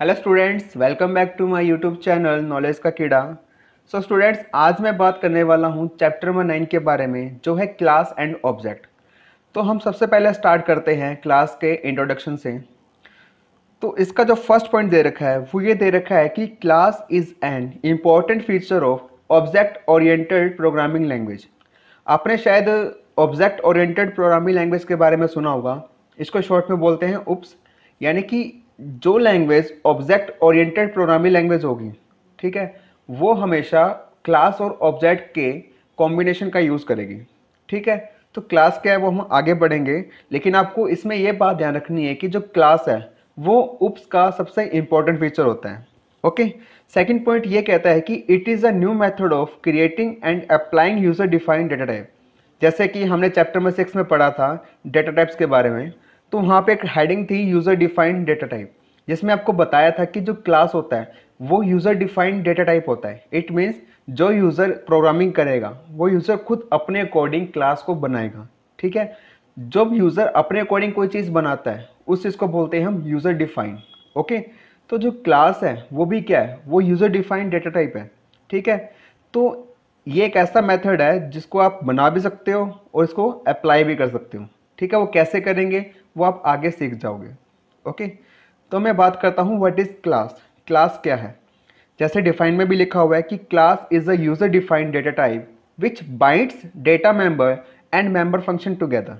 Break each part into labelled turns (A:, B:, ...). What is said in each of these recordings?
A: Hello students, welcome back to my YouTube channel knowledge का कीड़ा। So students, आज मैं बात करने वाला हूँ चैप्टर नंबर 9 के बारे में, जो है क्लास एंड ऑब्जेक्ट। तो हम सबसे पहले स्टार्ट करते हैं क्लास के इंट्रोडक्शन से। तो इसका जो फर्स्ट पॉइंट दे रखा है वो ये दे रखा है कि class is an important feature of object oriented programming language. आपने शायद ऑब्जेक्ट ओरिएंटेड प्रोग्रामिंग लैंग्वेज के बारे में सुना होगा। इसको शॉर्ट में बोलते हैं उप्स। यानी कि जो language object oriented programming language होगी, ठीक है, वो हमेशा क्लास और ऑब्जेक्ट के कॉम्बिनेशन का यूज़ करेगी। ठीक है, तो क्लास क्या है वो हम आगे बढ़ेंगे, लेकिन आपको इसमें यह बात ध्यान रखनी है कि जो क्लास है वो उप्स का सबसे इंपॉर्टेंट फीचर होता है। ओके, सेकंड पॉइंट ये कहता है कि it is a new method of creating and applying user defined data type. जैसे कि हमने चैप्टर नंबर 6 में पढ़ा था डेटा टाइप्स के बारे में, तो वहाँ पे एक हेडिंग थी यूज़र डिफाइंड डेटा टाइप, जिसमें आपको बताया था कि जो क्लास होता है वो यूज़र डिफाइंड डेटा टाइप होता है। इट मीन्स जो यूज़र प्रोग्रामिंग करेगा वो यूज़र खुद अपने अकॉर्डिंग क्लास को बनाएगा। ठीक है, जब यूज़र अपने अकॉर्डिंग कोई चीज़ बनाता है उस चीज़ को बोलते हैं हम यूज़र डिफाइंड। ओके, तो जो क्लास है वो भी क्या है, वो यूज़र डिफाइंड डेटा टाइप है। ठीक है, तो ये एक ऐसा मेथड है जिसको आप बना भी सकते हो और इसको अप्लाई भी कर सकते हो। ठीक है, वो कैसे करेंगे वो आप आगे सीख जाओगे। ओके, तो मैं बात करता हूँ व्हाट इज़ क्लास। क्लास क्या है? जैसे डिफाइन में भी लिखा हुआ है कि class is a user defined data type which binds data member and member function together.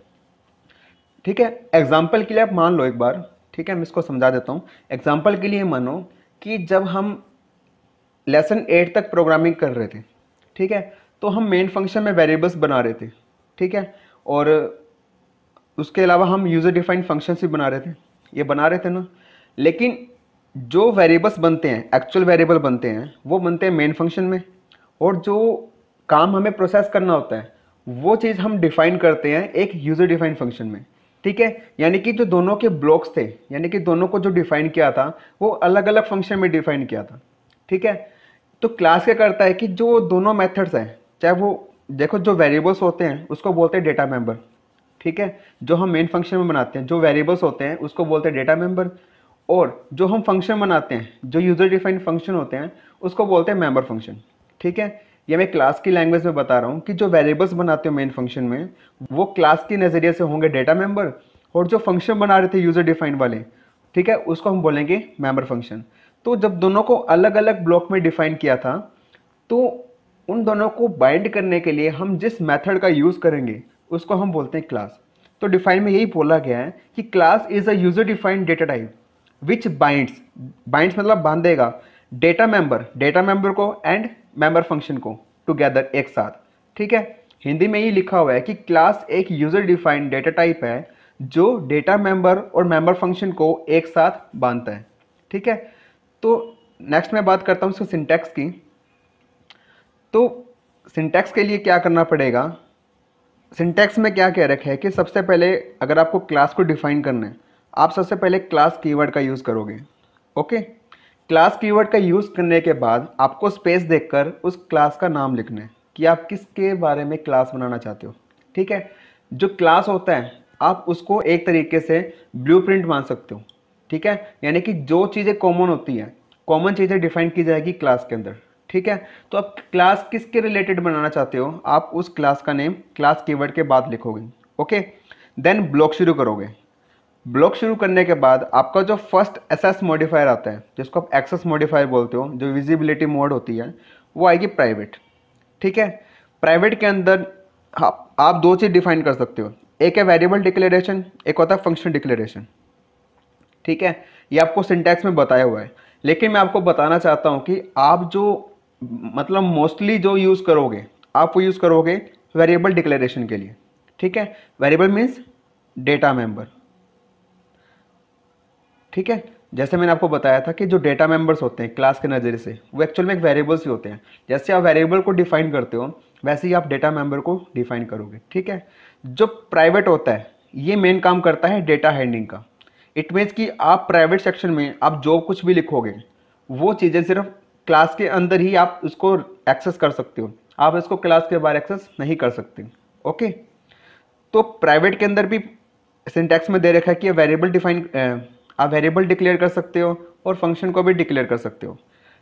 A: ठीक है, एग्जाम्पल के लिए आप मान लो एक बार। ठीक है, मैं इसको समझा देता हूँ। एग्जाम्पल के लिए मानो कि जब हम लेसन 8 तक प्रोग्रामिंग कर रहे थे, ठीक है, तो हम मेन फंक्शन में वेरिएबल्स बना रहे थे। ठीक है, और उसके अलावा हम यूज़र डिफाइंड फंक्शन भी बना रहे थे, ये बना रहे थे ना। लेकिन जो वेरिएबल्स बनते हैं, एक्चुअल वेरिएबल बनते हैं, वो बनते हैं मेन फंक्शन में, और जो काम हमें प्रोसेस करना होता है वो चीज़ हम डिफाइन करते हैं एक यूज़र डिफाइंड फंक्शन में। ठीक है, यानी कि जो दोनों के ब्लॉक्स थे, यानी कि दोनों को जो डिफाइन किया था वो अलग अलग फंक्शन में डिफाइन किया था। ठीक है, तो क्लास क्या करता है कि जो दोनों मेथड्स हैं, चाहे वो देखो जो वेरिएबल्स होते हैं उसको बोलते हैं डेटा मेंबर। ठीक है, जो हम मेन फंक्शन में बनाते हैं जो वेरिएबल्स होते हैं उसको बोलते हैं डेटा मेंबर, और जो हम फंक्शन बनाते हैं जो यूज़र डिफाइंड फंक्शन होते हैं उसको बोलते हैं मेंबर फंक्शन। ठीक है, ये मैं क्लास की लैंग्वेज में बता रहा हूँ कि जो वेरिएबल्स बनाते हो मेन फंक्शन में वो क्लास के नज़रिए से होंगे डेटा मेंबर, और जो फंक्शन बना रहे थे यूज़र डिफाइंड वाले, ठीक है, उसको हम बोलेंगे मेंबर फंक्शन। तो जब दोनों को अलग अलग ब्लॉक में डिफाइन किया था, तो उन दोनों को बाइंड करने के लिए हम जिस मेथड का यूज़ करेंगे उसको हम बोलते हैं क्लास। तो डिफाइन में यही बोला गया है कि class is a user defined data type which binds, binds मतलब बांधेगा, डेटा मेंबर को एंड मेंबर फंक्शन को टुगेदर, एक साथ। ठीक है, हिंदी में ये लिखा हुआ है कि क्लास एक यूज़र डिफाइंड डेटा टाइप है जो डेटा मेंबर और मेंबर फंक्शन को एक साथ बांधता है। ठीक है, तो नेक्स्ट मैं बात करता हूँ इसके सिंटैक्स की। तो सिंटैक्स के लिए क्या करना पड़ेगा, सिंटैक्स में क्या कह रखा है कि सबसे पहले अगर आपको क्लास को डिफाइन करना है, आप सबसे पहले क्लास कीवर्ड का यूज़ करोगे। ओके, क्लास कीवर्ड का यूज़ करने के बाद आपको स्पेस देखकर उस क्लास का नाम लिखना है कि आप किसके बारे में क्लास बनाना चाहते हो। ठीक है, जो क्लास होता है आप उसको एक तरीके से ब्लूप्रिंट मान सकते हो। ठीक है, यानी कि जो चीज़ें कॉमन होती हैं, कॉमन चीज़ें डिफाइन की जाएगी क्लास के अंदर। ठीक है, तो आप क्लास किसके रिलेटेड बनाना चाहते हो, आप उस क्लास का नेम क्लास कीवर्ड के बाद लिखोगे। ओके, देन ब्लॉक शुरू करोगे। ब्लॉक शुरू करने के बाद आपका जो फर्स्ट एसएस मॉडिफायर आता है, जिसको आप एक्सेस मॉडिफायर बोलते हो, जो विजिबिलिटी मोड होती है, वो आएगी प्राइवेट। ठीक है, प्राइवेट के अंदर आप दो चीज़ डिफाइन कर सकते हो, एक है वेरिएबल डिक्लेरेशन, एक होता है फंक्शन डिक्लेरेशन। ठीक है, ये आपको सिंटैक्स में बताया हुआ है, लेकिन मैं आपको बताना चाहता हूँ कि आप जो मतलब मोस्टली जो यूज़ करोगे, आप वो यूज़ करोगे वेरिएबल डिक्लेरेशन के लिए। ठीक है, वेरिएबल मीन्स डेटा मेंबर। ठीक है, जैसे मैंने आपको बताया था कि जो डेटा मेंबर्स होते हैं क्लास के नज़रिए से वो एक्चुअल में एक वेरिएबल्स ही होते हैं। जैसे आप वेरिएबल को डिफाइन करते हो वैसे ही आप डेटा मेंबर को डिफाइन करोगे। ठीक है, जो प्राइवेट होता है ये मेन काम करता है डेटा हैंडलिंग का। इट मीन्स कि आप प्राइवेट सेक्शन में आप जो कुछ भी लिखोगे वो चीज़ें सिर्फ क्लास के अंदर ही आप उसको एक्सेस कर सकते हो, आप इसको क्लास के बाहर एक्सेस नहीं कर सकते। ओके, तो प्राइवेट के अंदर भी सिंटैक्स में दे रखा है कि वेरिएबल डिफाइन आप वेरिएबल डिक्लेयर कर सकते हो और फंक्शन को भी डिक्लेयर कर सकते हो।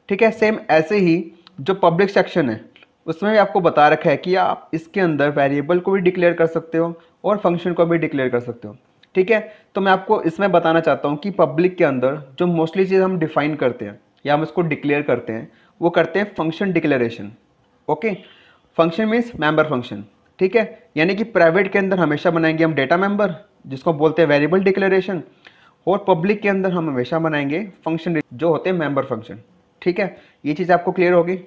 A: ठीक है, सेम ऐसे ही जो पब्लिक सेक्शन है उसमें भी आपको बता रखा है कि आप इसके अंदर वेरिएबल को भी डिक्लेयर कर सकते हो और फंक्शन को भी डिक्लेयर कर सकते हो। ठीक है, तो मैं आपको इसमें बताना चाहता हूँ कि पब्लिक के अंदर जो मोस्टली चीज़ हम डिफाइन करते हैं या हम इसको डिक्लेयर करते हैं वो करते हैं function declaration. Okay, function means member function. ठीक है, यानी कि प्राइवेट के अंदर हमेशा बनाएंगे हम डेटा मेंबर जिसको बोलते हैं वेरिएबल डिक्लेरेशन, और पब्लिक के अंदर हम हमेशा बनाएंगे फंक्शन जो होते हैं मेंबर फंक्शन। ठीक है, ये चीज़ आपको क्लियर होगी।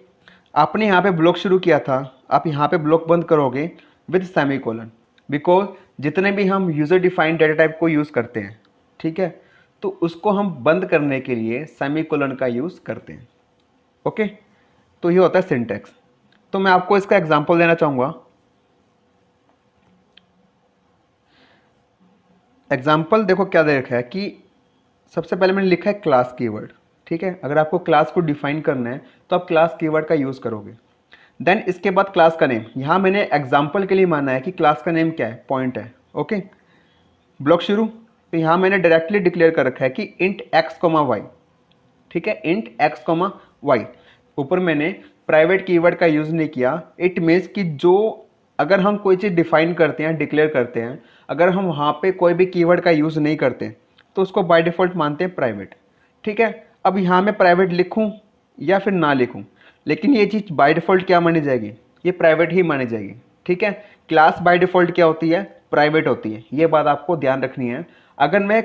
A: आपने यहाँ पे ब्लॉक शुरू किया था, आप यहाँ पे ब्लॉक बंद करोगे विद सेमीकोलन, बिकॉज जितने भी हम यूज़र डिफाइंड डेटा टाइप को यूज़ करते हैं, ठीक है, तो उसको हम बंद करने के लिए सेमीकोलन का यूज़ करते हैं। ओके, तो ये होता है सिंटैक्स। तो मैं आपको इसका एग्जांपल देना चाहूँगा। एग्जाम्पल देखो क्या दे रखा है कि सबसे पहले मैंने लिखा है क्लास कीवर्ड। ठीक है, अगर आपको क्लास को डिफाइन करना है तो आप क्लास कीवर्ड का यूज़ करोगे। देन इसके बाद क्लास का नेम, यहाँ मैंने एग्जाम्पल के लिए माना है कि क्लास का नेम क्या है, पॉइंट है। ओके, ब्लॉक शुरू, तो यहाँ मैंने डायरेक्टली डिक्लेयर कर रखा है कि इंट एक्स कोमा वाई। ठीक है, इंट एक्स कोमा वाई, ऊपर मैंने प्राइवेट कीवर्ड का यूज़ नहीं किया। इट मीन्स कि जो अगर हम कोई चीज़ डिफाइन करते हैं, डिक्लेयर करते हैं, अगर हम वहाँ पे कोई भी कीवर्ड का यूज़ नहीं करते तो उसको बाय डिफ़ॉल्ट मानते हैं प्राइवेट। ठीक है, अब यहाँ मैं प्राइवेट लिखूँ या फिर ना लिखूँ, लेकिन ये चीज़ बाय डिफ़ॉल्ट क्या मानी जाएगी, ये प्राइवेट ही मानी जाएगी। ठीक है, क्लास बाय डिफ़ॉल्ट क्या होती है, प्राइवेट होती है। ये बात आपको ध्यान रखनी है। अगर मैं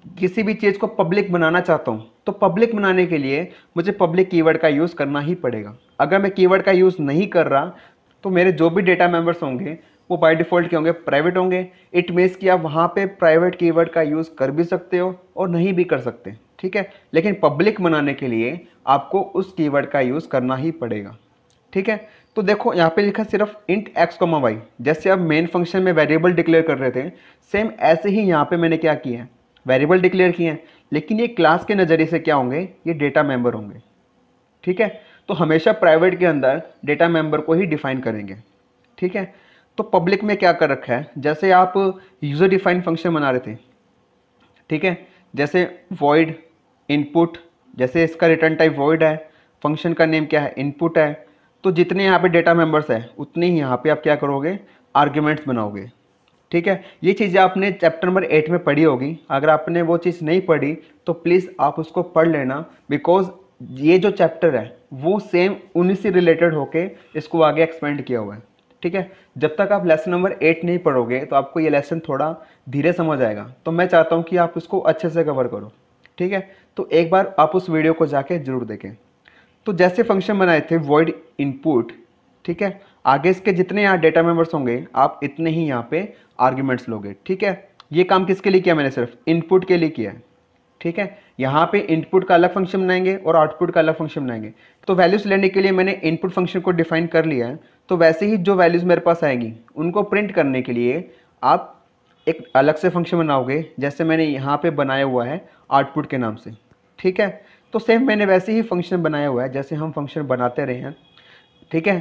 A: किसी भी चीज़ को पब्लिक बनाना चाहता हूँ तो पब्लिक बनाने के लिए मुझे पब्लिक कीवर्ड का यूज़ करना ही पड़ेगा। अगर मैं कीवर्ड का यूज़ नहीं कर रहा तो मेरे जो भी डेटा मेंबर्स होंगे वो बाय डिफ़ॉल्ट क्या होंगे, प्राइवेट होंगे। इट मीन्स कि आप वहाँ पे प्राइवेट कीवर्ड का यूज़ कर भी सकते हो और नहीं भी कर सकते। ठीक है, लेकिन पब्लिक बनाने के लिए आपको उस कीवर्ड का यूज़ करना ही पड़ेगा। ठीक है, तो देखो यहाँ पे लिखा सिर्फ इंट एक्स कोमा वाई, जैसे आप मेन फंक्शन में वेरिएबल डिक्लेयर कर रहे थे, सेम ऐसे ही यहाँ पे मैंने क्या किया है, वेरिएबल डिक्लेयर किए हैं, लेकिन ये क्लास के नज़रिए से क्या होंगे, ये डेटा मेंबर होंगे। ठीक है, तो हमेशा प्राइवेट के अंदर डेटा मेंबर को ही डिफाइन करेंगे। ठीक है, तो पब्लिक में क्या कर रखा है, जैसे आप यूज़र डिफाइन फंक्शन बना रहे थे, ठीक है, जैसे void इनपुट, जैसे इसका रिटर्न टाइप void है, फंक्शन का नेम क्या है, इनपुट है, तो जितने यहाँ पे डेटा मेंबर्स हैं उतने ही यहाँ पे आप क्या करोगे, आर्ग्यूमेंट्स बनाओगे। ठीक है, ये चीज़ें आपने चैप्टर नंबर 8 में पढ़ी होगी। अगर आपने वो चीज़ नहीं पढ़ी तो प्लीज़ आप उसको पढ़ लेना, बिकॉज ये जो चैप्टर है वो सेम उन्हीं से रिलेटेड होके इसको आगे एक्सपेंड किया हुआ है। ठीक है, जब तक आप लेसन नंबर 8 नहीं पढ़ोगे तो आपको ये लेसन थोड़ा धीरे समझ आएगा, तो मैं चाहता हूँ कि आप इसको अच्छे से कवर करो। ठीक है, तो एक बार आप उस वीडियो को जाके ज़रूर देखें। तो जैसे फंक्शन बनाए थे void इनपुट, ठीक है, आगे इसके जितने यहाँ डेटा मेंबर्स होंगे आप इतने ही यहाँ पे आर्ग्यूमेंट्स लोगे। ठीक है, ये काम किसके लिए किया, मैंने सिर्फ इनपुट के लिए किया है। ठीक है, यहाँ पे इनपुट का अलग फंक्शन बनाएंगे और आउटपुट का अलग फंक्शन बनाएंगे। तो वैल्यूज़ लेने के लिए मैंने इनपुट फंक्शन को डिफाइन कर लिया है, तो वैसे ही जो वैल्यूज़ मेरे पास आएंगी उनको प्रिंट करने के लिए आप एक अलग से फंक्शन बनाओगे, जैसे मैंने यहाँ पे बनाया हुआ है आउटपुट के नाम से। ठीक है, तो सेम मैंने वैसे ही फंक्शन बनाया हुआ है जैसे हम फंक्शन बनाते रहे हैं। ठीक है,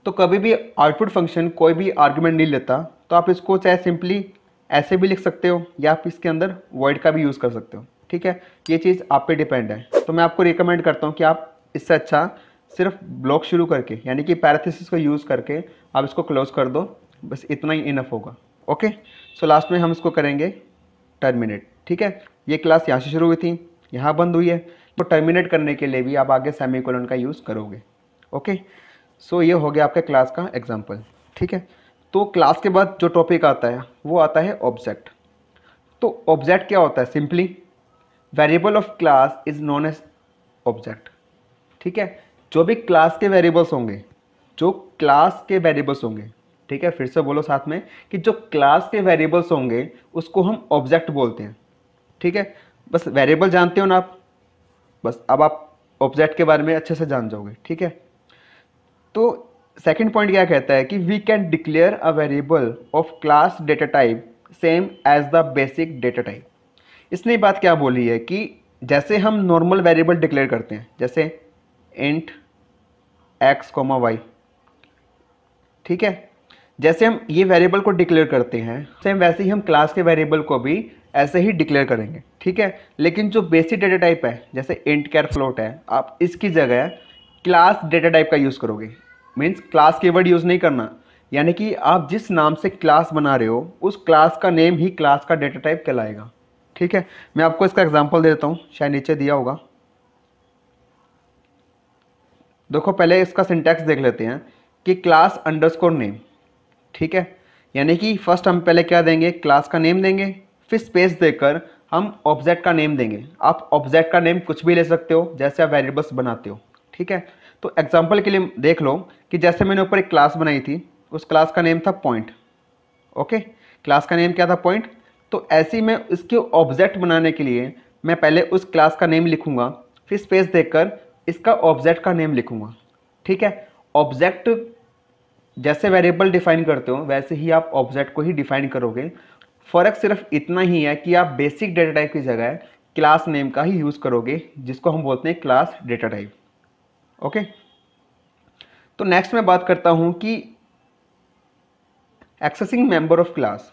A: तो कभी भी आउटपुट फंक्शन कोई भी आर्गुमेंट नहीं लेता, तो आप इसको चाहे सिंपली ऐसे भी लिख सकते हो या आप इसके अंदर void का भी यूज़ कर सकते हो। ठीक है, ये चीज़ आप पे डिपेंड है। तो मैं आपको रिकमेंड करता हूँ कि आप इससे अच्छा सिर्फ ब्लॉक शुरू करके यानी कि पैरेंथेसिस को यूज़ करके आप इसको क्लोज कर दो, बस इतना ही इनफ होगा। ओके, सो लास्ट में हम इसको करेंगे टर्मिनेट। ठीक है, ये क्लास यहाँ से शुरू हुई थी, यहाँ बंद हुई है, तो टर्मिनेट करने के लिए भी आप आगे सेमीकोलन का यूज़ करोगे। ओके, सो ये हो गया आपके क्लास का एग्जाम्पल। ठीक है, तो क्लास के बाद जो टॉपिक आता है वो आता है ऑब्जेक्ट। तो ऑब्जेक्ट क्या होता है, simply variable of class is known as object. ठीक है, जो भी क्लास के वेरिएबल्स होंगे, जो क्लास के वेरिएबल्स होंगे, ठीक है, फिर से बोलो साथ में कि जो क्लास के वेरिएबल्स होंगे उसको हम ऑब्जेक्ट बोलते हैं। ठीक है, बस वेरिएबल जानते हो ना आप, बस अब आप ऑब्जेक्ट के बारे में अच्छे से जान जाओगे। ठीक है, तो सेकंड पॉइंट क्या कहता है कि we can declare a variable of class data type same as the basic data type. इसने बात क्या बोली है कि जैसे हम नॉर्मल वेरिएबल डिक्लेयर करते हैं, जैसे इंट एक्स कोमा वाई, ठीक है, जैसे हम ये वेरिएबल को डिक्लेयर करते हैं सेम वैसे ही हम क्लास के वेरिएबल को भी ऐसे ही डिक्लेयर करेंगे, ठीक है। लेकिन जो बेसिक डेटा टाइप है जैसे इंट कैर फ्लोट है, आप इसकी जगह क्लास डेटा टाइप का यूज़ करोगे। मीन्स क्लास कीवर्ड यूज़ नहीं करना, यानी कि आप जिस नाम से क्लास बना रहे हो उस क्लास का नेम ही क्लास का डेटा टाइप कहलाएगा, ठीक है। मैं आपको इसका एग्जांपल दे देता हूँ, शायद नीचे दिया होगा। देखो पहले इसका सिंटैक्स देख लेते हैं कि क्लास अंडरस्कोर नेम, ठीक है। यानी कि फर्स्ट हम पहले क्या देंगे, क्लास का नेम देंगे, फिर स्पेस देकर हम ऑब्जेक्ट का नेम देंगे। आप ऑब्जेक्ट का नेम कुछ भी ले सकते हो जैसे आप वेरिएबल्स बनाते हो, ठीक है। तो एग्जांपल के लिए देख लो कि जैसे मैंने ऊपर एक क्लास बनाई थी, उस क्लास का नेम था पॉइंट, ओके। क्लास का नेम क्या था, पॉइंट। तो ऐसे ही मैं इसके ऑब्जेक्ट बनाने के लिए मैं पहले उस क्लास का नेम लिखूंगा, फिर स्पेस देकर इसका ऑब्जेक्ट का नेम लिखूंगा, ठीक है। ऑब्जेक्ट जैसे वेरिएबल डिफाइन करते हो वैसे ही आप ऑब्जेक्ट को ही डिफाइन करोगे। फ़र्क सिर्फ इतना ही है कि आप बेसिक डेटा टाइप की जगह क्लास नेम का ही यूज़ करोगे, जिसको हम बोलते हैं क्लास डेटा टाइप, ओके। तो नेक्स्ट मैं बात करता हूँ कि एक्सेसिंग मेंबर ऑफ क्लास,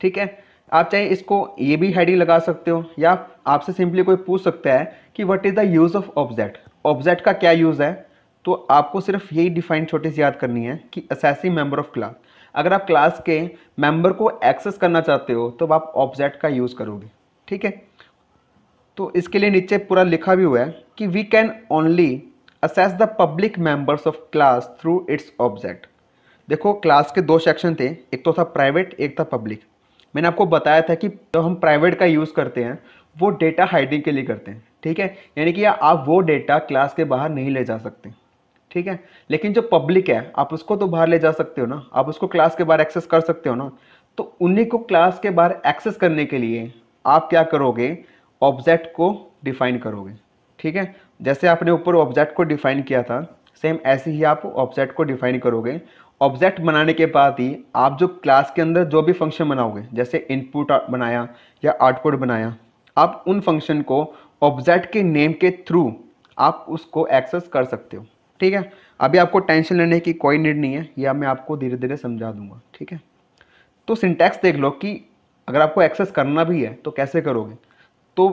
A: ठीक है। आप चाहे इसको ये भी हेडिंग लगा सकते हो, या आपसे सिंपली कोई पूछ सकता है कि what is the use of object, object का क्या यूज़ है। तो आपको सिर्फ यही डिफाइन छोटी सी याद करनी है कि एक्सेसिंग मेंबर ऑफ क्लास। अगर आप क्लास के मेंबर को एक्सेस करना चाहते हो तो आप ऑब्जेक्ट का यूज़ करोगे, ठीक है। तो इसके लिए नीचे पूरा लिखा भी हुआ है कि we can only access the public members of class through its object. देखो क्लास के दो सेक्शन थे, एक तो था प्राइवेट, एक था पब्लिक। मैंने आपको बताया था कि जब हम प्राइवेट का यूज़ करते हैं वो डेटा हाइडिंग के लिए करते हैं, ठीक है। यानी कि आप वो डेटा क्लास के बाहर नहीं ले जा सकते, ठीक है। लेकिन जो पब्लिक है आप उसको तो बाहर ले जा सकते हो ना, आप उसको क्लास के बाहर एक्सेस कर सकते हो ना। तो उन्हीं को क्लास के बाहर एक्सेस करने के लिए आप क्या करोगे, ऑब्जेक्ट को डिफाइन करोगे, ठीक है। जैसे आपने ऊपर ऑब्जेक्ट को डिफाइन किया था सेम ऐसे ही आप ऑब्जेक्ट को डिफाइन करोगे। ऑब्जेक्ट बनाने के बाद ही आप जो क्लास के अंदर जो भी फंक्शन बनाओगे, जैसे इनपुट बनाया या आउटपुट बनाया, आप उन फंक्शन को ऑब्जेक्ट के नेम के थ्रू आप उसको एक्सेस कर सकते हो, ठीक है। अभी आपको टेंशन लेने की कोई नीड नहीं है, या मैं आपको धीरे धीरे समझा दूंगा, ठीक है। तो सिंटैक्स देख लो कि अगर आपको एक्सेस करना भी है तो कैसे करोगे। तो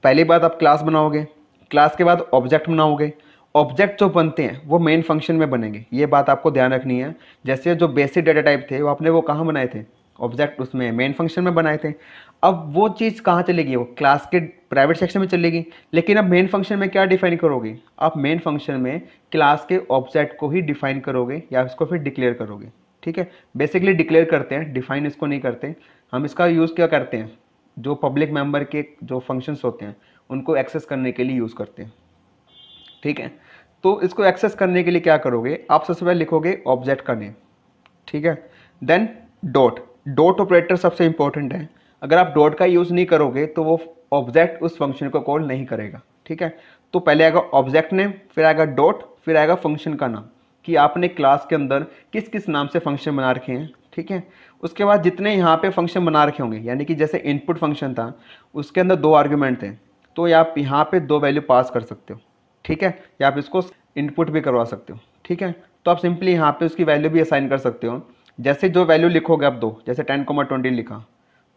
A: पहली बात आप क्लास बनाओगे, क्लास के बाद ऑब्जेक्ट बनाओगे। ऑब्जेक्ट जो बनते हैं वो मेन फंक्शन में बनेंगे, ये बात आपको ध्यान रखनी है। जैसे जो बेसिक डेटा टाइप थे वो आपने वो कहाँ बनाए थे, ऑब्जेक्ट उसमें मेन फंक्शन में बनाए थे। अब वो चीज़ कहाँ चलेगी, वो क्लास के प्राइवेट सेक्शन में चलेगी। लेकिन अब मेन फंक्शन में क्या डिफाइन करोगे, आप मेन फंक्शन में क्लास के ऑब्जेक्ट को ही डिफाइन करोगे या इसको फिर डिक्लेयर करोगे, ठीक है। बेसिकली डिक्लेयर करते हैं, डिफाइन इसको नहीं करते। हम इसका यूज़ क्या करते हैं, जो पब्लिक मेंबर के जो फंक्शंस होते हैं उनको एक्सेस करने के लिए यूज़ करते हैं, ठीक है। तो इसको एक्सेस करने के लिए क्या करोगे, आप सबसे पहले लिखोगे ऑब्जेक्ट का नेम, ठीक है। देन डॉट, डॉट ऑपरेटर सबसे इंपॉर्टेंट है। अगर आप डॉट का यूज़ नहीं करोगे तो वो ऑब्जेक्ट उस फंक्शन को कॉल नहीं करेगा, ठीक है। तो पहले आएगा ऑब्जेक्ट नेम, फिर आएगा डॉट, फिर आएगा फंक्शन का नाम कि आपने क्लास के अंदर किस किस नाम से फंक्शन बना रखे हैं, ठीक है। उसके बाद जितने यहाँ पे फंक्शन बना रखे होंगे, यानी कि जैसे इनपुट फंक्शन था उसके अंदर 2 आर्ग्यूमेंट थे, तो आप यहाँ पे 2 वैल्यू पास कर सकते हो, ठीक है। या आप इसको इनपुट भी करवा सकते हो, ठीक है। तो आप सिंपली यहाँ पे उसकी वैल्यू भी असाइन कर सकते हो। जैसे जो वैल्यू लिखोगे आप दो, जैसे 10,20 लिखा,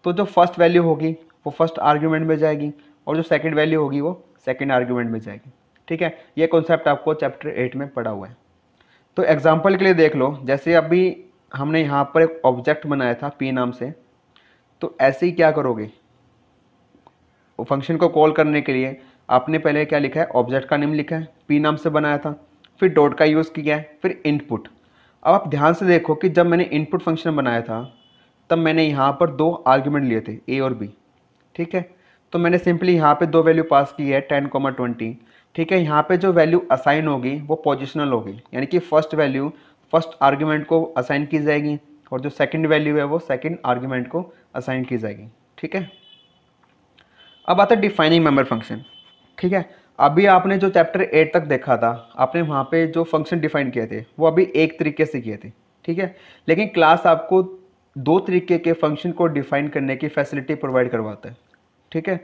A: तो जो फर्स्ट वैल्यू होगी वो फर्स्ट आर्ग्यूमेंट में जाएगी और जो सेकंड वैल्यू होगी वो सेकंड आर्ग्यूमेंट में जाएगी, ठीक है। ये कॉन्सेप्ट आपको चैप्टर 8 में पढ़ा हुआ है। तो एग्जाम्पल के लिए देख लो, जैसे अभी हमने यहाँ पर एक ऑब्जेक्ट बनाया था पी नाम से, तो ऐसे ही क्या करोगे, वो फंक्शन को कॉल करने के लिए आपने पहले क्या लिखा है, ऑब्जेक्ट का नेम लिखा है, पी नाम से बनाया था, फिर डॉट का यूज़ किया है, फिर इनपुट। अब आप ध्यान से देखो कि जब मैंने इनपुट फंक्शन बनाया था तब मैंने यहाँ पर 2 आर्ग्यूमेंट लिए थे, ए और बी, ठीक है। तो मैंने सिंपली यहाँ पे 2 वैल्यू पास की है 10,20, ठीक है। यहाँ पे जो वैल्यू असाइन होगी वो पोजिशनल होगी, यानी कि फर्स्ट वैल्यू फर्स्ट आर्ग्यूमेंट को असाइन की जाएगी और जो सेकंड वैल्यू है वो सेकंड आर्ग्यूमेंट को असाइन की जाएगी, ठीक है। अब आता है डिफाइनिंग मेंबर फंक्शन, ठीक है। अभी आपने जो चैप्टर 8 तक देखा था, आपने वहाँ पे जो फंक्शन डिफाइन किए थे वो अभी एक तरीके से किए थे, ठीक है। लेकिन क्लास आपको 2 तरीके के फंक्शन को डिफाइन करने की फैसिलिटी प्रोवाइड करवाता है, ठीक है।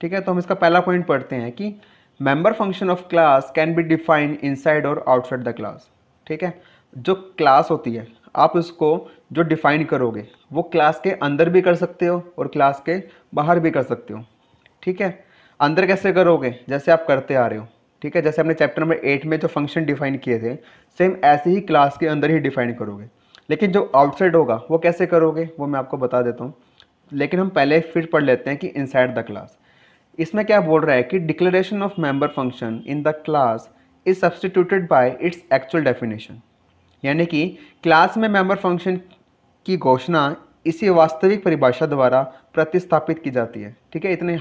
A: ठीक है, तो हम इसका पहला पॉइंट पढ़ते हैं कि member function of class can be defined inside और आउटसाइड द क्लास, ठीक है। जो क्लास होती है आप उसको जो डिफाइन करोगे वो क्लास के अंदर भी कर सकते हो और क्लास के बाहर भी कर सकते हो। ठीक है, अंदर कैसे करोगे, जैसे आप करते आ रहे हो। ठीक है, जैसे हमने चैप्टर नंबर 8 में जो फंक्शन डिफाइन किए थे, सेम ऐसे ही क्लास के अंदर ही डिफाइन करोगे। लेकिन जो आउटसाइड होगा वो कैसे करोगे, वो मैं आपको बता देता हूँ। लेकिन हम पहले फिर पढ़ लेते हैं कि इनसाइड द क्लास। इसमें क्या बोल रहा है कि declaration of member function in the class is substituted bye its actual definition. यानी कि क्लास में मेंबर फंक्शन की घोषणा इसी वास्तविक परिभाषा द्वारा प्रतिस्थापित की जाती है। ठीक है, इतने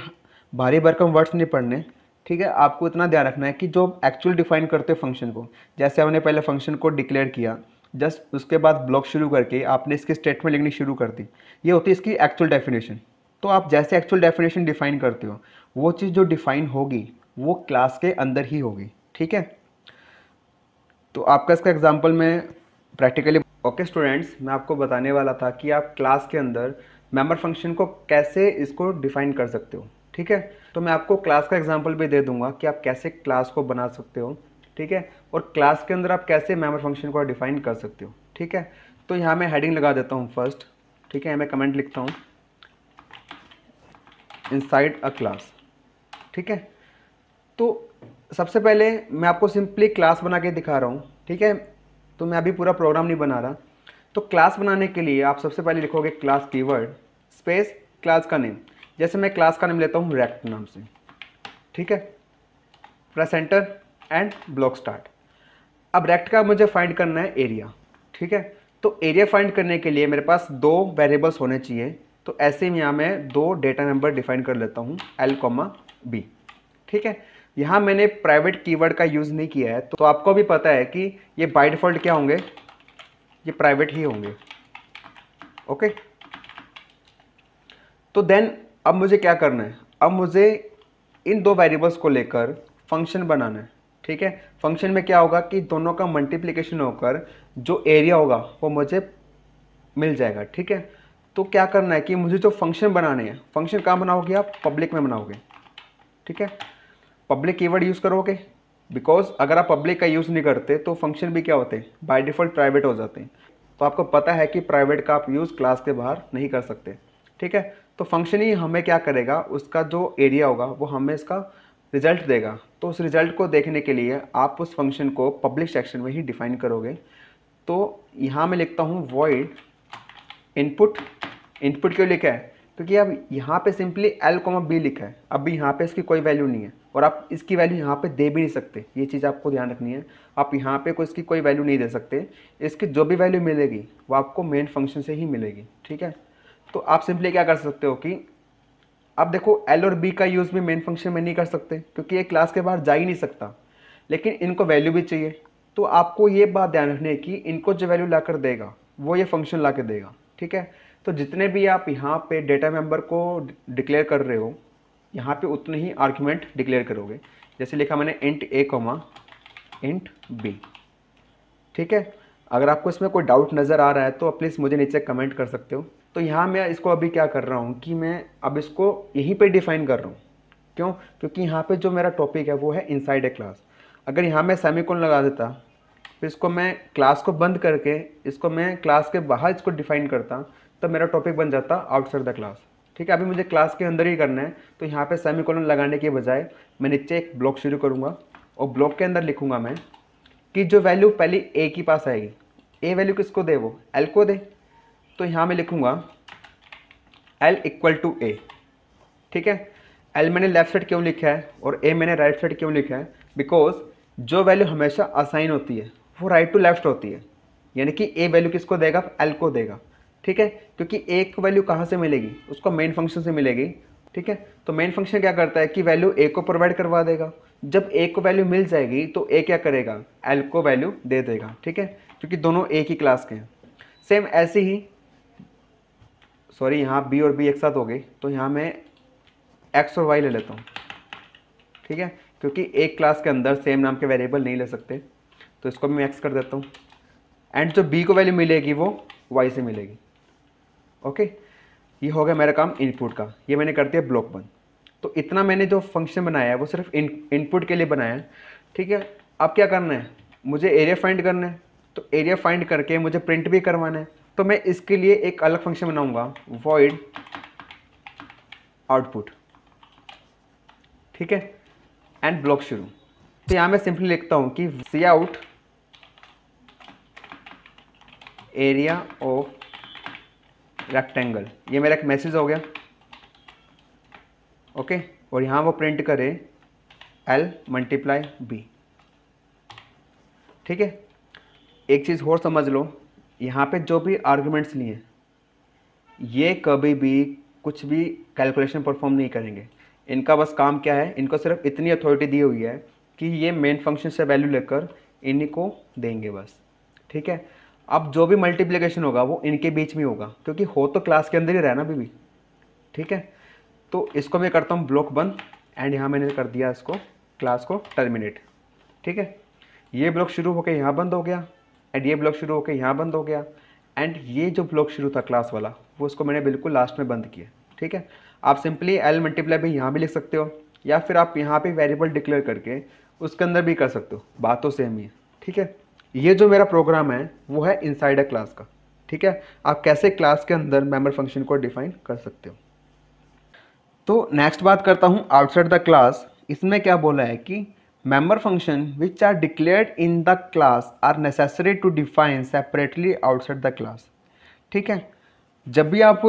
A: भारी भरकम वर्ड्स नहीं पढ़ने। ठीक है, आपको इतना ध्यान रखना है कि जो एक्चुअल डिफाइन करते हो फंक्शन को, जैसे हमने पहले फंक्शन को डिक्लेयर किया, जस्ट उसके बाद ब्लॉक शुरू करके आपने इसकी स्टेटमेंट लिखनी शुरू कर दी, ये होती है इसकी एक्चुअल डेफिनेशन। तो आप जैसे एक्चुअल डेफिनेशन डिफाइन करते हो, वो चीज़ जो डिफाइन होगी वो क्लास के अंदर ही होगी। ठीक है, तो आपका इसका एग्जांपल मैं प्रैक्टिकली ओके स्टूडेंट्स, मैं आपको बताने वाला था कि आप क्लास के अंदर मेंबर फंक्शन को कैसे इसको डिफाइन कर सकते हो। ठीक है, तो मैं आपको क्लास का एग्जांपल भी दे दूंगा कि आप कैसे क्लास को बना सकते हो। ठीक है, और क्लास के अंदर आप कैसे मेंबर फंक्शन को डिफाइन कर सकते हो। ठीक है, तो यहाँ मैं हेडिंग लगा देता हूँ फर्स्ट। ठीक है, मैं कमेंट लिखता हूँ इनसाइड अ क्लास। ठीक है, तो सबसे पहले मैं आपको सिंपली क्लास बना के दिखा रहा हूँ। ठीक है, तो मैं अभी पूरा प्रोग्राम नहीं बना रहा। तो क्लास बनाने के लिए आप सबसे पहले लिखोगे क्लास कीवर्ड स्पेस क्लास का नेम। जैसे मैं क्लास का नेम लेता हूँ रेक्ट नाम से। ठीक है, press enter and block start. अब रेक्ट का मुझे फाइंड करना है एरिया। ठीक है, तो एरिया फाइंड करने के लिए मेरे पास दो वेरिएबल्स होने चाहिए। तो ऐसे में यहाँ मैं दो डेटा मेंबर डिफाइन कर लेता हूँ L, B। ठीक है, यहाँ मैंने प्राइवेट कीवर्ड का यूज़ नहीं किया है, तो आपको भी पता है कि ये बाय डिफ़ॉल्ट क्या होंगे, ये प्राइवेट ही होंगे। ओके, तो देन अब मुझे क्या करना है, अब मुझे इन दो वेरिएबल्स को लेकर फंक्शन बनाना है। ठीक है, फंक्शन में क्या होगा कि दोनों का मल्टीप्लिकेशन होकर जो एरिया होगा वो मुझे मिल जाएगा। ठीक है, तो क्या करना है कि मुझे जो फंक्शन बनाने हैं, फंक्शन कहाँ बनाओगे आप, पब्लिक में बनाओगे। ठीक है, पब्लिक कीवर्ड यूज़ करोगे, बिकॉज अगर आप पब्लिक का यूज़ नहीं करते तो फंक्शन भी क्या होते हैं, बाय डिफ़ॉल्ट प्राइवेट हो जाते हैं। तो आपको पता है कि प्राइवेट का आप यूज़ क्लास के बाहर नहीं कर सकते। ठीक है, तो फंक्शन ही हमें क्या करेगा, उसका जो एरिया होगा वो हमें इसका रिजल्ट देगा। तो उस रिजल्ट को देखने के लिए आप उस फंक्शन को पब्लिक सेक्शन में ही डिफाइन करोगे। तो यहाँ मैं लिखता हूँ वॉइड इनपुट। इनपुट क्यों लिखा है, क्योंकि अब यहाँ पे सिंपली L, B लिखा है। अभी यहाँ पे इसकी कोई वैल्यू नहीं है और आप इसकी वैल्यू यहाँ पे दे भी नहीं सकते। ये चीज़ आपको ध्यान रखनी है, आप यहाँ पे कोई इसकी कोई वैल्यू नहीं दे सकते। इसकी जो भी वैल्यू मिलेगी वो आपको मेन फंक्शन से ही मिलेगी। ठीक है, तो आप सिंपली क्या कर सकते हो कि अब देखो L और B का यूज़ भी मेन फंक्शन में नहीं कर सकते क्योंकि ये क्लास के बाहर जा ही नहीं सकता, लेकिन इनको वैल्यू भी चाहिए। तो आपको ये बात ध्यान रखनी है कि इनको जो वैल्यू ला कर देगा वो ये फंक्शन ला के देगा। ठीक है, तो जितने भी आप यहाँ पे डेटा मेंबर को डिक्लेयर कर रहे हो, यहाँ पे उतने ही आर्गुमेंट डिक्लेयर करोगे। जैसे लिखा मैंने इंट A, इंट B। ठीक है, अगर आपको इसमें कोई डाउट नज़र आ रहा है तो प्लीज़ मुझे नीचे कमेंट कर सकते हो। तो यहाँ मैं इसको अभी क्या कर रहा हूँ कि मैं अब इसको यहीं पे डिफाइन कर रहा हूँ। क्यों, क्योंकि यहाँ पे जो मेरा टॉपिक है वो है इनसाइड ए क्लास। अगर यहाँ मैं सेमीकोलन लगा देता, फिर इसको मैं क्लास को बंद करके इसको मैं क्लास के बाहर इसको डिफाइन करता, तब मेरा टॉपिक बन जाता आउटसाइड द क्लास। ठीक है, अभी मुझे क्लास के अंदर ही करना है, तो यहाँ पे सेमीकोलन लगाने के बजाय मैं नीचे एक ब्लॉक शुरू करूँगा और ब्लॉक के अंदर लिखूँगा मैं कि जो वैल्यू पहले ए के पास आएगी, ए वैल्यू किसको दे, वो एल को दे। तो यहाँ मैं लिखूँगा एल इक्वल टू ए। ठीक है, एल मैंने लेफ्ट साइड क्यों लिखा है और ए मैंने राइट साइड क्यों लिखा है, बिकॉज जो वैल्यू हमेशा असाइन होती है वो राइट टू लेफ्ट होती है। यानी कि ए वैल्यू किसको देगा, एल को देगा। ठीक है, क्योंकि ए की वैल्यू कहाँ से मिलेगी, उसको मेन फंक्शन से मिलेगी। ठीक है, तो मेन फंक्शन क्या करता है कि वैल्यू ए को प्रोवाइड करवा देगा। जब ए को वैल्यू मिल जाएगी तो ए क्या करेगा, एल को वैल्यू दे देगा। ठीक है, क्योंकि दोनों एक ही क्लास के हैं। सेम ऐसे ही, सॉरी यहाँ बी और बी एक साथ हो गए, तो यहाँ मैं एक्स और वाई ले लेता हूँ। ठीक है, क्योंकि एक क्लास के अंदर सेम नाम के वेरिएबल नहीं ले सकते, तो इसको भी मैं एक्स कर देता हूँ। एंड जो बी को वैल्यू मिलेगी वो वाई से मिलेगी। ओके, ये हो गया मेरा काम इनपुट का, ये मैंने कर दिया ब्लॉक बंद। तो इतना मैंने जो फंक्शन बनाया है वो सिर्फ इनपुट के लिए बनाया है। ठीक है, अब क्या करना है, मुझे एरिया फाइंड करना है, तो एरिया फाइंड करके मुझे प्रिंट भी करवाना है। तो मैं इसके लिए एक अलग फंक्शन बनाऊंगा, void आउटपुट, ठीक है, एंड ब्लॉक शुरू। तो यहाँ मैं सिंपली लिखता हूँ कि सी आउट एरिया ऑफ रेक्टेंगल, ये मेरा एक मैसेज हो गया, ओके। और यहाँ वो प्रिंट करे L × B, ठीक है। एक चीज़ और समझ लो, यहाँ पे जो भी आर्गुमेंट्स लिए ये कभी भी कुछ भी कैलकुलेशन परफॉर्म नहीं करेंगे। इनका बस काम क्या है, इनको सिर्फ इतनी अथॉरिटी दी हुई है कि ये मेन फंक्शन से वैल्यू लेकर इन्हीं को देंगे बस, ठीक है। अब जो भी मल्टीप्लिकेशन होगा वो इनके बीच में होगा, क्योंकि हो तो क्लास के अंदर ही रहना अभी भी, ठीक है। तो इसको मैं करता हूँ ब्लॉक बंद, एंड यहाँ मैंने कर दिया इसको क्लास को टर्मिनेट, ठीक है। ये ब्लॉक शुरू होकर यहाँ बंद हो गया, एंड ये ब्लॉक शुरू होकर यहाँ बंद हो गया, एंड ये जो ब्लॉक शुरू था क्लास वाला वो उसको मैंने बिल्कुल लास्ट में बंद किया, ठीक है। आप सिंपली L × B यहाँ भी लिख सकते हो, या फिर आप यहाँ पे वेरिएबल डिक्लेयर करके उसके अंदर भी कर सकते हो, बात तो सेम ही है, ठीक है। ये जो मेरा प्रोग्राम है वो है इनसाइड अ क्लास का, ठीक है। आप कैसे क्लास के अंदर मेंबर फंक्शन को डिफाइन कर सकते हो। तो नेक्स्ट बात करता हूँ आउटसाइड द क्लास। इसमें क्या बोला है कि member function which are declared in the class are necessary to define separately outside the class, ठीक है। जब भी आप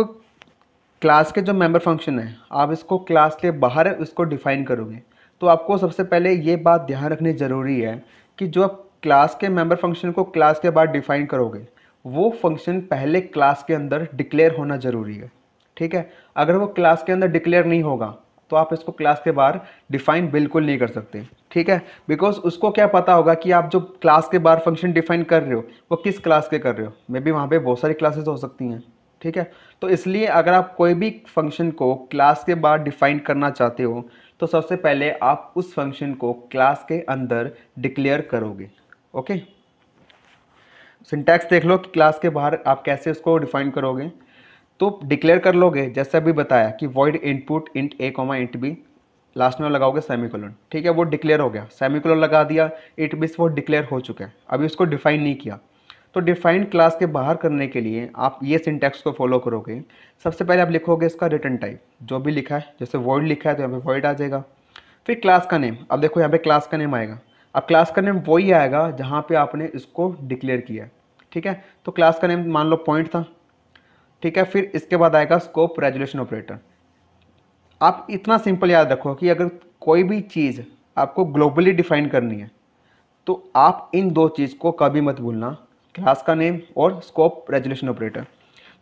A: क्लास के जो मेंबर फंक्शन है आप इसको क्लास के बाहर इसको डिफाइन करोगे, तो आपको सबसे पहले ये बात ध्यान रखनी ज़रूरी है कि जो आप क्लास के मेंबर फंक्शन को क्लास के बाद डिफाइन करोगे वो फंक्शन पहले क्लास के अंदर डिक्लेयर होना ज़रूरी है, ठीक है। अगर वो क्लास के अंदर डिक्लेयर नहीं होगा तो आप इसको क्लास के बाहर डिफाइन बिल्कुल नहीं कर सकते, ठीक है। बिकॉज उसको क्या पता होगा कि आप जो क्लास के बाहर फंक्शन डिफाइन कर रहे हो वो किस क्लास के कर रहे हो, मे बी वहाँ पे बहुत सारी क्लासेस हो सकती हैं, ठीक है। तो इसलिए अगर आप कोई भी फंक्शन को क्लास के बाहर डिफाइन करना चाहते हो तो सबसे पहले आप उस फंक्शन को क्लास के अंदर डिक्लेयर करोगे, ओके। सिंटैक्स देख लो कि क्लास के बाहर आप कैसे उसको डिफाइन करोगे। तो डिक्लेयर कर लोगे जैसे अभी बताया कि void input int a, int b, last में लगाओगे सेमीकोलन, ठीक है। वो डिक्लेयर हो गया, सेमीकोलन लगा दिया, int b वो डिक्लेयर हो चुका है, अभी उसको डिफाइन नहीं किया। तो डिफाइन क्लास के बाहर करने के लिए आप ये सिंटैक्स को फॉलो करोगे। सबसे पहले आप लिखोगे इसका रिटर्न टाइप, जो भी लिखा है, जैसे void लिखा है तो यहाँ पे void आ जाएगा। फिर क्लास का नेम, अब देखो यहाँ पे क्लास का नेम आएगा। अब क्लास का नेम वही आएगा जहाँ पे आपने इसको डिक्लेयर किया है, ठीक है। तो क्लास का नेम मान लो पॉइंट था, ठीक है। फिर इसके बाद आएगा स्कोप रेजोल्यूशन ऑपरेटर। आप इतना सिंपल याद रखो कि अगर कोई भी चीज़ आपको ग्लोबली डिफाइन करनी है तो आप इन दो चीज़ को कभी मत भूलना, क्लास का नेम और स्कोप रेजोल्यूशन ऑपरेटर।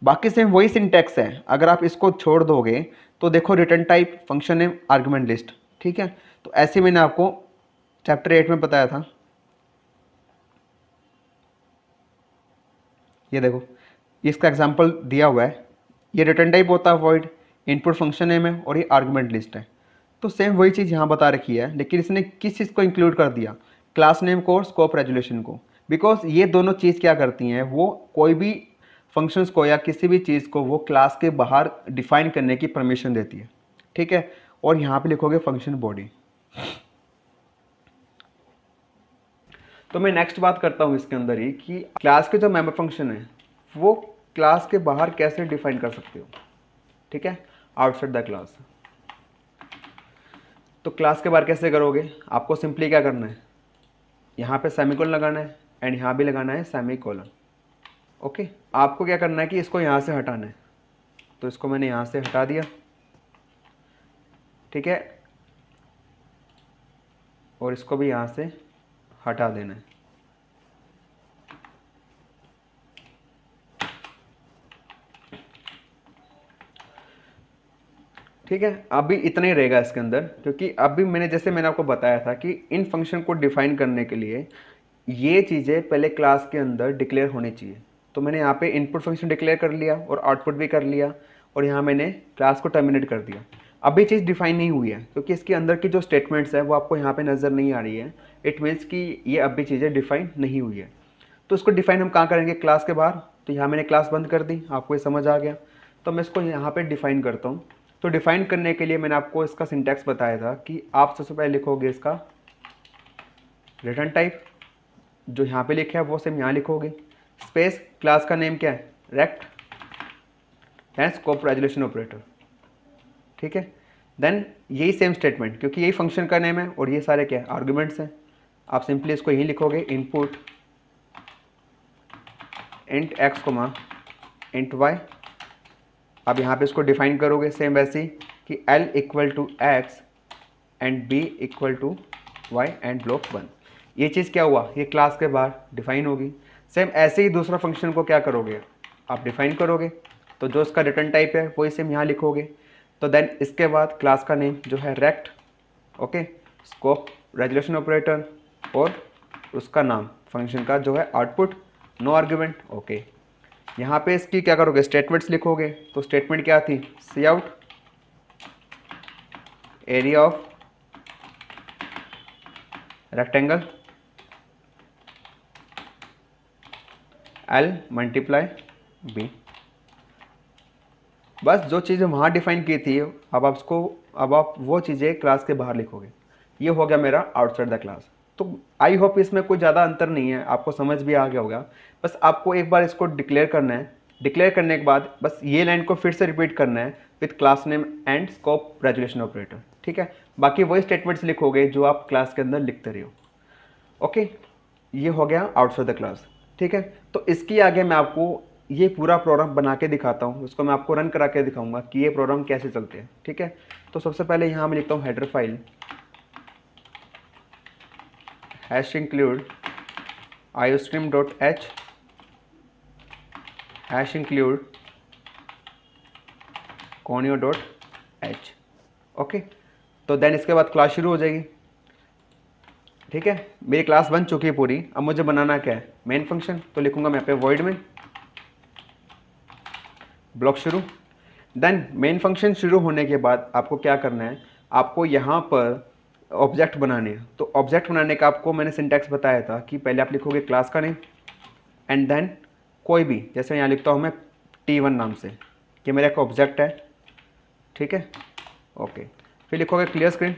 A: बाकी सेम वही सिंटैक्स है, अगर आप इसको छोड़ दोगे तो देखो return type, function name, argument list, ठीक है। तो ऐसे मैंने आपको चैप्टर 8 में बताया था, ये देखो इसका एग्जाम्पल दिया हुआ है। ये रिटर्न टाइप होता है void, इनपुट फंक्शन नेम है और ये आर्गुमेंट लिस्ट है। तो सेम वही चीज़ यहाँ बता रखी है, लेकिन इसने किस चीज़ को इंक्लूड कर दिया, क्लास नेम को और स्कोप रेजोल्यूशन को। बिकॉज ये दोनों चीज़ क्या करती हैं, वो कोई भी फंक्शंस को या किसी भी चीज़ को वो क्लास के बाहर डिफाइन करने की परमिशन देती है, ठीक है। और यहाँ पे लिखोगे फंक्शन बॉडी। तो मैं नेक्स्ट बात करता हूँ इसके अंदर ही कि क्लास के जो मेंबर फंक्शन है वो क्लास के बाहर कैसे डिफाइन कर सकते हो, ठीक है, आउटसाइड द क्लास। तो क्लास के बाहर कैसे करोगे, आपको सिंपली क्या करना है, यहाँ पे सेमीकोलन लगाना है एंड यहाँ भी लगाना है सेमीकोलन, ओके। आपको क्या करना है कि इसको यहाँ से हटाना है, तो इसको मैंने यहाँ से हटा दिया, ठीक है, और इसको भी यहाँ से हटा देना है। ठीक है, अभी इतना ही रहेगा इसके अंदर, क्योंकि अभी मैंने आपको बताया था कि इन फंक्शन को डिफाइन करने के लिए ये चीज़ें पहले क्लास के अंदर डिक्लेयर होनी चाहिए। तो मैंने यहाँ पे इनपुट फंक्शन डिक्लेयर कर लिया और आउटपुट भी कर लिया, और यहाँ मैंने क्लास को टर्मिनेट कर दिया। अभी चीज़ डिफाइन नहीं हुई है क्योंकि इसके अंदर की जो स्टेटमेंट्स है वो आपको यहाँ पे नज़र नहीं आ रही है। इट मीन्स कि ये अभी चीज़ें डिफाइन नहीं हुई है। तो इसको डिफाइन हम कहाँ करेंगे, क्लास के बाहर। तो यहाँ मैंने क्लास बंद कर दी, आपको ये समझ आ गया। तो मैं इसको यहाँ पे डिफाइन करता हूँ। तो डिफाइन करने के लिए मैंने आपको इसका सिंटैक्स बताया था कि आप सबसे पहले लिखोगे इसका रिटर्न टाइप, जो यहाँ पे लिखा है वो सेम यहाँ लिखोगे, स्पेस क्लास का नेम क्या है rect and scope resolution operator, ठीक है। देन यही सेम स्टेटमेंट, क्योंकि यही फंक्शन का नेम है और ये सारे क्या आर्गुमेंट्स हैं, आप सिंपली इसको यही लिखोगे input int X comma int Y. अब यहाँ पे इसको डिफाइन करोगे सेम वैसे ही कि L equal to X and B equal to Y and block 1। ये चीज़ क्या हुआ, ये क्लास के बाहर डिफाइन होगी। सेम ऐसे ही दूसरा फंक्शन को क्या करोगे, आप डिफाइन करोगे, तो जो उसका रिटर्न टाइप है वही सेम यहाँ लिखोगे। तो देन इसके बाद क्लास का नेम जो है rect, okay, scope resolution operator और उसका नाम फंक्शन का जो है आउटपुट, नो आर्ग्यूमेंट, ओके। यहाँ पे इसकी क्या करोगे, स्टेटमेंट्स लिखोगे। तो स्टेटमेंट क्या थी, सी आउट area of rectangle L multiply B। बस जो चीज़ें वहाँ डिफाइन की थी अब आप वो चीज़ें क्लास के बाहर लिखोगे। ये हो गया मेरा आउटसाइड द क्लास। तो आई होप इसमें कोई ज़्यादा अंतर नहीं है, आपको समझ भी आ गया होगा। बस आपको एक बार इसको डिक्लेयर करना है, डिक्लेयर करने के बाद बस ये लाइन को फिर से रिपीट करना है with class name and scope resolution operator, ठीक है। बाकी वही स्टेटमेंट्स लिखोगे जो आप क्लास के अंदर लिखते रहे हो, ओके। ये हो गया आउटसाइड द क्लास, ठीक है। तो इसकी आगे मैं आपको ये पूरा प्रोग्राम बना के दिखाता हूँ, उसको मैं आपको रन करा के दिखाऊंगा कि ये प्रोग्राम कैसे चलते हैं, ठीक है। तो सबसे पहले यहाँ मैं लिखता हूँ header file hash include iostream.h hash include conio.h, okay. तो देन इसके बाद क्लास शुरू हो जाएगी, ठीक है। मेरी क्लास बन चुकी है पूरी। अब मुझे बनाना क्या है, मेन फंक्शन। तो लिखूंगा मैं यहाँ पे void में ब्लॉक शुरू। देन मेन फंक्शन शुरू होने के बाद आपको क्या करना है, आपको यहाँ पर ऑब्जेक्ट बनाने हैं। तो ऑब्जेक्ट बनाने का आपको मैंने सिंटैक्स बताया था कि पहले आप लिखोगे क्लास का नेम एंड देन कोई भी, जैसे यहाँ लिखता हूँ मैं T1 नाम से, कि मेरा एक ऑब्जेक्ट है, ठीक है, ओके। फिर लिखोगे क्लियर स्क्रीन।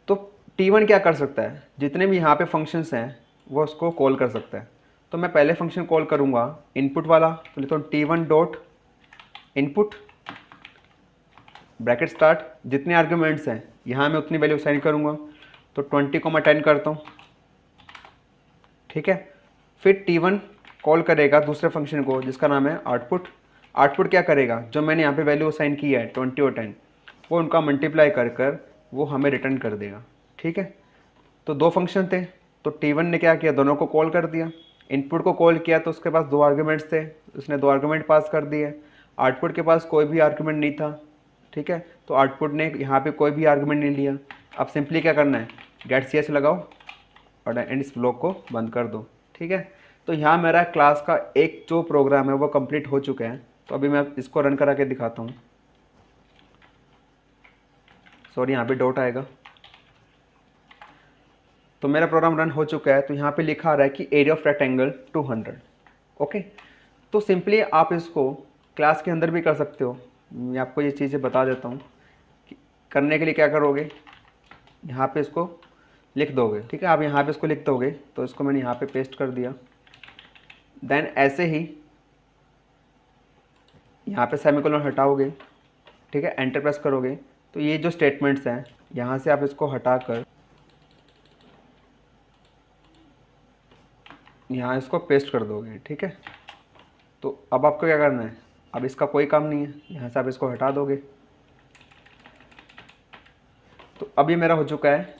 A: तो T1 क्या कर सकता है, जितने भी यहाँ पे फंक्शंस हैं वो उसको कॉल कर सकता है। तो मैं पहले फंक्शन कॉल करूँगा इनपुट वाला, तो लिखता हूँ T1 dot input bracket start, जितने आर्ग्यूमेंट्स हैं यहाँ मैं उतनी वैल्यू असाइन करूँगा। तो 20,10 करता हूँ, ठीक है। फिर T1 कॉल करेगा दूसरे फंक्शन को जिसका नाम है आउटपुट। आउटपुट क्या करेगा, जो मैंने यहाँ पे वैल्यू असाइन की है 20 और 10, वो उनका मल्टीप्लाई कर वो हमें रिटर्न कर देगा, ठीक है। तो दो फंक्शन थे, तो T1 ने क्या किया, दोनों को कॉल कर दिया। इनपुट को कॉल किया तो उसके पास दो आर्ग्यूमेंट्स थे, उसने दो आर्ग्यूमेंट पास कर दिए। आउटपुट के पास कोई भी आर्ग्यूमेंट नहीं था, ठीक है। तो आउटपुट ने यहाँ पे कोई भी आर्ग्यूमेंट नहीं लिया। अब सिंपली क्या करना है, गेट CS लगाओ और एंड इस ब्लॉक को बंद कर दो, ठीक है। तो यहाँ मेरा क्लास का एक जो प्रोग्राम है वो कंप्लीट हो चुका है। तो अभी मैं इसको रन करा के दिखाता हूँ। सॉरी, यहाँ पे डॉट आएगा। तो मेरा प्रोग्राम रन हो चुका है। तो यहाँ पे लिखा आ रहा है कि एरिया ऑफ रेक्टेंगल 200, ओके। तो सिंपली आप इसको क्लास के अंदर भी कर सकते हो। मैं आपको ये चीज़ें बता देता हूँ कि करने के लिए क्या करोगे, यहाँ पे इसको लिख दोगे, ठीक है। आप यहाँ पे इसको लिख दोगे, तो इसको मैंने यहाँ पे पेस्ट कर दिया। देन ऐसे ही यहाँ पे सेमीकोलन हटाओगे, ठीक है, एंटर प्रेस करोगे। तो ये जो स्टेटमेंट्स हैं यहाँ से आप इसको हटाकर यहाँ इसको पेस्ट कर दोगे, ठीक है। तो अब आपको क्या करना है, अब इसका कोई काम नहीं है, यहाँ से आप इसको हटा दोगे। तो अब ये मेरा हो चुका है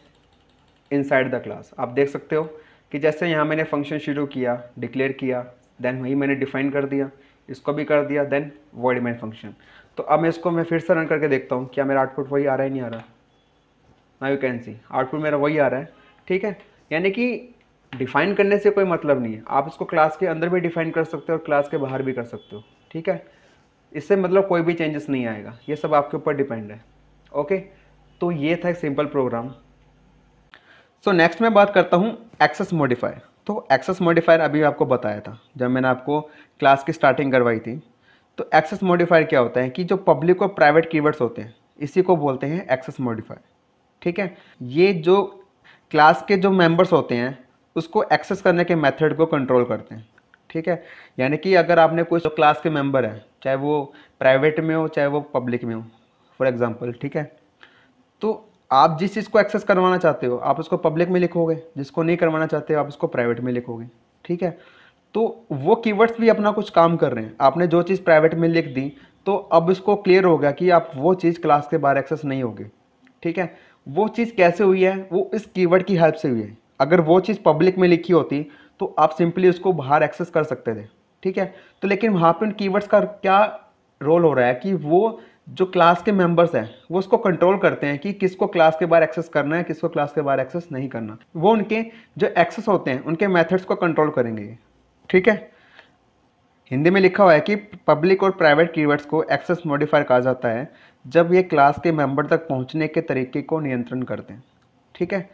A: इनसाइड द क्लास। आप देख सकते हो कि जैसे यहाँ मैंने फंक्शन शुरू किया, डिक्लेयर किया, देन वही मैंने डिफाइन कर दिया, इसको भी कर दिया, देन वॉइड मेन फंक्शन। तो अब मैं फिर से रन करके देखता हूँ क्या मेरा आउटपुट वही आ रहा है, नहीं आ रहा। Now you can see output मेरा वही आ रहा है, ठीक है। यानी कि डिफाइन करने से कोई मतलब नहीं है, आप इसको क्लास के अंदर भी डिफाइन कर सकते हो और क्लास के बाहर भी कर सकते हो, ठीक है। इससे मतलब कोई भी चेंजेस नहीं आएगा, ये सब आपके ऊपर डिपेंड है, ओके। तो ये था एक सिंपल प्रोग्राम। सो नेक्स्ट मैं बात करता हूँ एक्सेस मॉडिफायर। तो एक्सेस मॉडिफायर अभी आपको बताया था जब मैंने आपको क्लास की स्टार्टिंग करवाई थी। तो एक्सेस मॉडिफायर क्या होता है कि जो पब्लिक और प्राइवेट कीवर्ड्स होते हैं इसी को बोलते हैं एक्सेस मॉडिफायर, ठीक है। ये जो क्लास के जो मेंबर्स होते हैं उसको एक्सेस करने के मेथड को कंट्रोल करते हैं, ठीक है, यानी कि अगर आपने कोई जो क्लास के मेंबर हैं, चाहे वो प्राइवेट में हो चाहे वो पब्लिक में हो, फॉर एग्जांपल, ठीक है, तो आप जिस चीज़ को एक्सेस करवाना चाहते हो आप उसको पब्लिक में लिखोगे, जिसको नहीं करवाना चाहते हो आप उसको प्राइवेट में लिखोगे। ठीक है, तो वो कीवर्ड्स भी अपना कुछ काम कर रहे हैं। आपने जो चीज़ प्राइवेट में लिख दी तो अब इसको क्लियर हो गया कि आप वो चीज़ क्लास के बाहर एक्सेस नहीं होगी। ठीक है, वो चीज़ कैसे हुई है, वो इस कीवर्ड की हेल्प से हुई है। अगर वो चीज़ पब्लिक में लिखी होती तो आप सिंपली उसको बाहर एक्सेस कर सकते थे। ठीक है, तो लेकिन वहाँ पे उन कीवर्ड्स का क्या रोल हो रहा है कि वो जो क्लास के मेंबर्स हैं वो उसको कंट्रोल करते हैं कि किसको क्लास के बाहर एक्सेस करना है, किसको क्लास के बाहर एक्सेस नहीं करना। वो उनके जो एक्सेस होते हैं उनके मेथड्स को कंट्रोल करेंगे। ठीक है, हिंदी में लिखा हुआ है कि पब्लिक और प्राइवेट कीवर्ड्स को एक्सेस मॉडिफायर कहा जाता है जब ये क्लास के मेंबर तक पहुंचने के तरीके को नियंत्रण करते हैं। ठीक है,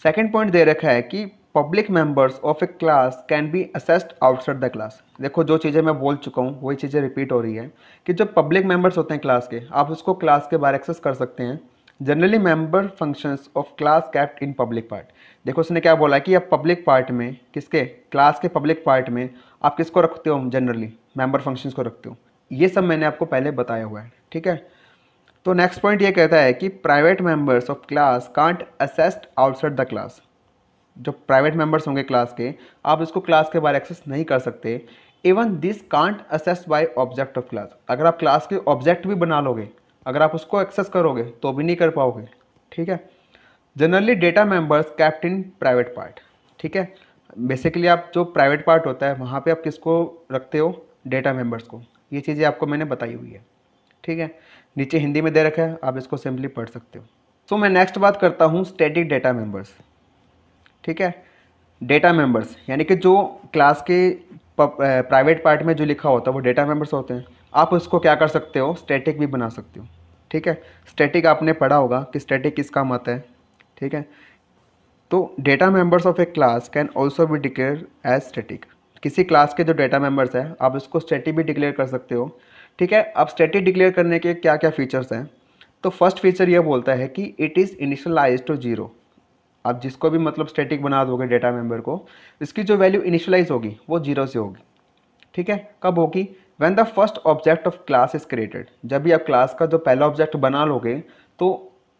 A: सेकंड पॉइंट दे रखा है कि public members of a class can be assessed outside the class. देखो जो चीज़ें मैं बोल चुका हूँ वही चीज़ें रिपीट हो रही है कि जो पब्लिक मेंबर्स होते हैं क्लास के, आप उसको क्लास के बाहर एक्सेस कर सकते हैं। Generally member functions of class kept in public part. देखो उसने क्या बोला कि आप पब्लिक पार्ट में, किसके, क्लास के पब्लिक पार्ट में आप किसको रखते हो, जनरली मेंबर फंक्शंस को रखते हो। ये सब मैंने आपको पहले बताया हुआ है। ठीक है, तो नेक्स्ट पॉइंट ये कहता है कि private members of class can't assessed outside the class. जो प्राइवेट मेंबर्स होंगे क्लास के, आप इसको क्लास के बाहर एक्सेस नहीं कर सकते। Even this can't assess by object of class. अगर आप क्लास के ऑब्जेक्ट भी बना लोगे, अगर आप उसको एक्सेस करोगे तो भी नहीं कर पाओगे। ठीक है, generally data members kept in private part. ठीक है, बेसिकली आप जो प्राइवेट पार्ट होता है वहाँ पे आप किसको रखते हो, डेटा मेंबर्स को। ये चीज़ें आपको मैंने बताई हुई है। ठीक है, नीचे हिंदी में दे रखा है, आप इसको सिंपली पढ़ सकते हो। सो मैं नेक्स्ट बात करता हूँ स्टैटिक डेटा मेंबर्स। ठीक है, डेटा मेंबर्स यानी कि जो क्लास के प्राइवेट पार्ट में जो लिखा होता है वो डेटा मेंबर्स होते हैं। आप उसको क्या कर सकते हो, स्टैटिक भी बना सकते हो। ठीक है, स्टैटिक आपने पढ़ा होगा कि स्टैटिक किसका मत है। ठीक है, तो data members of a class can also be declare as static. किसी क्लास के जो डेटा मेंबर्स हैं आप इसको स्टैटिक भी डिक्लेयर कर सकते हो। ठीक है, अब स्टैटिक डिक्लेयर करने के क्या क्या फीचर्स हैं, तो फर्स्ट फीचर ये बोलता है कि it is initialize to zero. आप जिसको भी मतलब स्टैटिक बना दोगे डेटा मेंबर को, इसकी जो वैल्यू इनिशियलाइज होगी वो जीरो से होगी। ठीक है, कब होगी, when the first object of class is created. जब भी आप क्लास का जो पहला ऑब्जेक्ट बना लोगे तो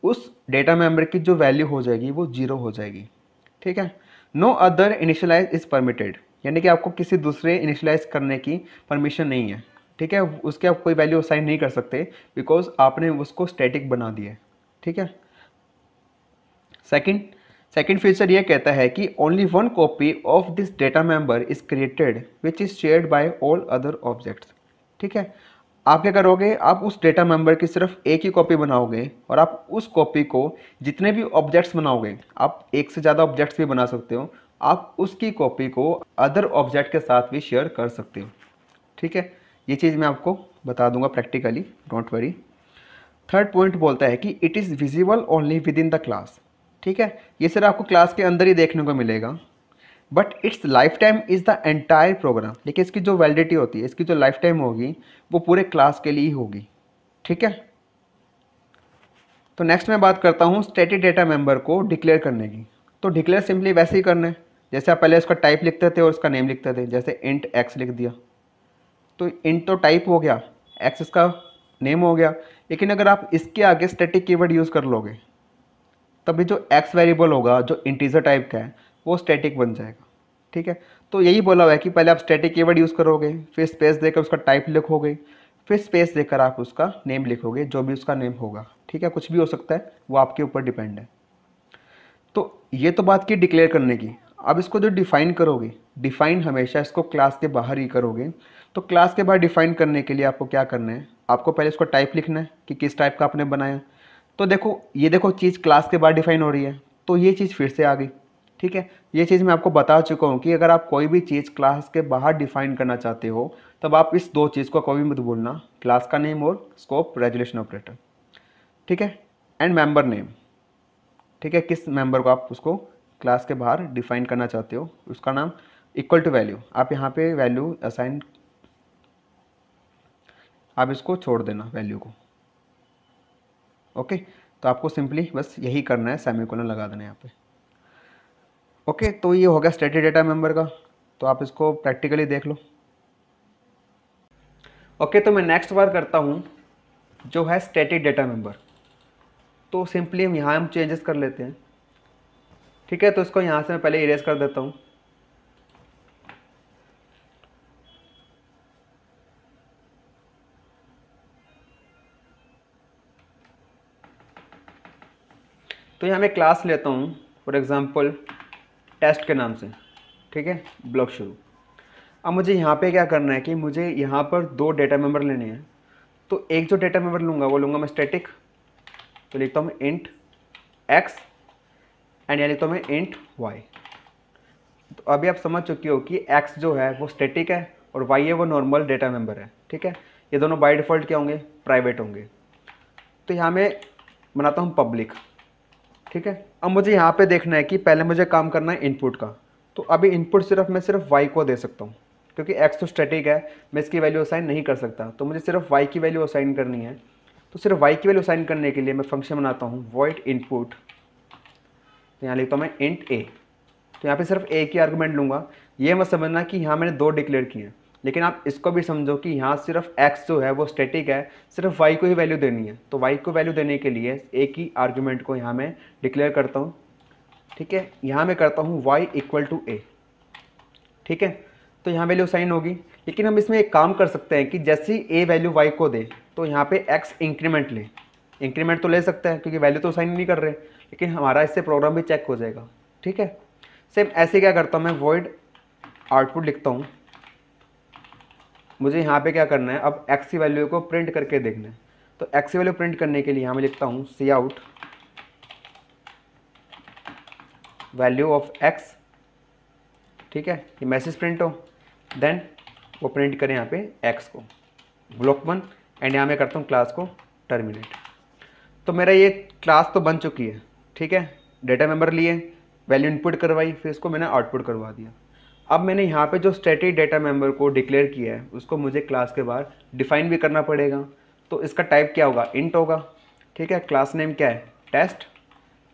A: उस डेटा मेंबर की जो वैल्यू हो जाएगी वो जीरो हो जाएगी। ठीक है, no other initialize is permitted, यानी कि आपको किसी दूसरे इनिशियलाइज करने की परमिशन नहीं है। ठीक है, उसके आप कोई वैल्यू असाइन नहीं कर सकते बिकॉज आपने उसको स्टैटिक बना दिया है। ठीक है, सेकंड सेकंड फीचर ये कहता है कि only one copy of this data member is created which is shared by all other objects. ठीक है, आप क्या करोगे, आप उस डेटा मेंबर की सिर्फ एक ही कॉपी बनाओगे और आप उस कॉपी को जितने भी ऑब्जेक्ट्स बनाओगे, आप एक से ज़्यादा ऑब्जेक्ट्स भी बना सकते हो, आप उसकी कॉपी को अदर ऑब्जेक्ट के साथ भी शेयर कर सकते हो। ठीक है, ये चीज़ मैं आपको बता दूंगा practically, don't worry. Third point बोलता है कि it is visible only with in the class. ठीक है, ये सिर्फ आपको क्लास के अंदर ही देखने को मिलेगा, but its life time is the entire program. लेकिन इसकी जो वैलिडिटी होती है, इसकी जो लाइफ टाइम होगी वो पूरे क्लास के लिए ही होगी। ठीक है, तो नेक्स्ट मैं बात करता हूँ स्टैटिक डेटा मेंबर को डिक्लेयर करने की। तो डिक्लेयर सिंपली वैसे ही करना है जैसे आप पहले उसका टाइप लिखते थे और उसका नेम लिखते थे। जैसे इंट एक्स लिख दिया तो इंट तो टाइप हो गया, एक्स इसका नेम हो गया। लेकिन अगर आप इसके आगे स्टैटिक कीवर्ड यूज़ कर लोगे तभी जो एक्स वेरिएबल होगा जो इंटीजर टाइप का है वो स्टैटिक बन जाएगा। ठीक है, तो यही बोला हुआ है कि पहले आप स्टैटिक कीवर्ड यूज़ करोगे, फिर स्पेस देकर उसका टाइप लिखोगे, फिर स्पेस देकर आप उसका नेम लिखोगे, जो भी उसका नेम होगा। ठीक है, कुछ भी हो सकता है, वो आपके ऊपर डिपेंड है। तो ये तो बात की डिक्लेयर करने की। अब इसको जो डिफ़ाइन करोगे, डिफ़ाइन हमेशा इसको क्लास के बाहर ही करोगे। तो क्लास के बाहर डिफ़ाइन करने के लिए आपको क्या करना है, आपको पहले इसको टाइप लिखना है कि किस टाइप का आपने बनाया। तो देखो ये देखो चीज़ क्लास के बाहर डिफ़ाइन हो रही है, तो ये चीज़ फिर से आ गई। ठीक है, ये चीज़ मैं आपको बता चुका हूँ कि अगर आप कोई भी चीज़ क्लास के बाहर डिफ़ाइन करना चाहते हो तब आप इस दो चीज़ को कभी मत भूलना, क्लास का नेम और स्कोप रेजोल्यूशन ऑपरेटर। ठीक है, एंड मेंबर नेम। ठीक है, किस मेंबर को आप उसको क्लास के बाहर डिफाइन करना चाहते हो, उसका नाम इक्वल टू वैल्यू, आप यहाँ पे वैल्यू असाइन, आप इसको छोड़ देना वैल्यू को। ओके, तो आपको सिंपली बस यही करना है, सेमीकोलन लगा देना है यहाँ पे। ओके, तो ये हो गया स्टैटिक डेटा मेंबर का। तो आप इसको प्रैक्टिकली देख लो। ओके, तो मैं नेक्स्ट बात करता हूँ जो है स्टैटिक डेटा मेंबर। तो सिंपली हम चेंजेस कर लेते हैं। ठीक है, तो इसको यहाँ से मैं पहले इरेज कर देता हूँ। तो यहाँ मैं क्लास लेता हूँ फॉर एग्जांपल टेस्ट के नाम से। ठीक है, ब्लॉक शुरू। अब मुझे यहाँ पे क्या करना है कि मुझे यहाँ पर दो डेटा मेंबर लेने हैं। तो एक जो डेटा मेंबर लूँगा वो लूँगा मैं स्टैटिक। तो लिखता हूँ मैं इंट एक्स एंड यहाँ लिखता हूँ मैं इंट वाई। तो अभी आप समझ चुकी हो कि एक्स जो है वो स्टैटिक है और वाई है वो नॉर्मल डेटा मेंबर है। ठीक है, ये दोनों बाय डिफ़ॉल्ट क्या होंगे, प्राइवेट होंगे। तो यहाँ मैं बनाता हूँ पब्लिक। ठीक है, अब मुझे यहाँ पे देखना है कि पहले मुझे काम करना है इनपुट का। तो अभी इनपुट मैं सिर्फ वाई को दे सकता हूँ, क्योंकि एक्स तो स्टैटिक है, मैं इसकी वैल्यू असाइन नहीं कर सकता। तो मुझे सिर्फ वाई की वैल्यू असाइन करनी है। तो सिर्फ वाई की वैल्यू असाइन करने के लिए मैं फंक्शन बनाता हूँ वॉइड इनपुट। तो यहाँ लिखता हूँ मैं इंट ए। तो यहाँ पे सिर्फ ए की आर्गुमेंट लूँगा। ये मत समझना कि यहाँ मैंने दो डिक्लेयर किए हैं, लेकिन आप इसको भी समझो कि यहाँ सिर्फ एक्स जो है वो स्टैटिक है, सिर्फ वाई को ही वैल्यू देनी है। तो वाई को वैल्यू देने के लिए ए की आर्गुमेंट को यहाँ मैं डिक्लेयर करता हूँ। ठीक है, यहाँ मैं करता हूँ वाई इक्वल टू ए। ठीक है, तो यहाँ वैल्यू साइन होगी। लेकिन हम इसमें एक काम कर सकते हैं कि जैसे ही ए वैल्यू वाई को दे तो यहाँ पे एक्स इंक्रीमेंट ले। इंक्रीमेंट तो ले सकते हैं क्योंकि वैल्यू तो साइन नहीं कर रहे, लेकिन हमारा इससे प्रोग्राम भी चेक हो जाएगा। ठीक है, सेम ऐसे क्या करता हूँ मैं वॉइड आउटपुट लिखता हूँ। मुझे यहाँ पे क्या करना है, अब एक्स की वैल्यू को प्रिंट करके देखना है। तो एक्स की वैल्यू प्रिंट करने के लिए यहाँ मैं लिखता हूँ सी आउट वैल्यू ऑफ एक्स। ठीक है, ये मैसेज प्रिंट हो, देन वो प्रिंट करें यहाँ पे एक्स को, ब्लॉक 1। एंड यहाँ मैं करता हूँ क्लास को टर्मिनेट। तो मेरा ये क्लास तो बन चुकी है। ठीक है, डेटा मेंबर लिए, वैल्यू इनपुट करवाई, फिर इसको मैंने आउटपुट करवा दिया। अब मैंने यहाँ पे जो स्टैटिक डेटा मेंबर को डिक्लेयर किया है उसको मुझे क्लास के बाहर डिफाइन भी करना पड़ेगा। तो इसका टाइप क्या होगा, इंट होगा। ठीक है, क्लास नेम क्या है, test,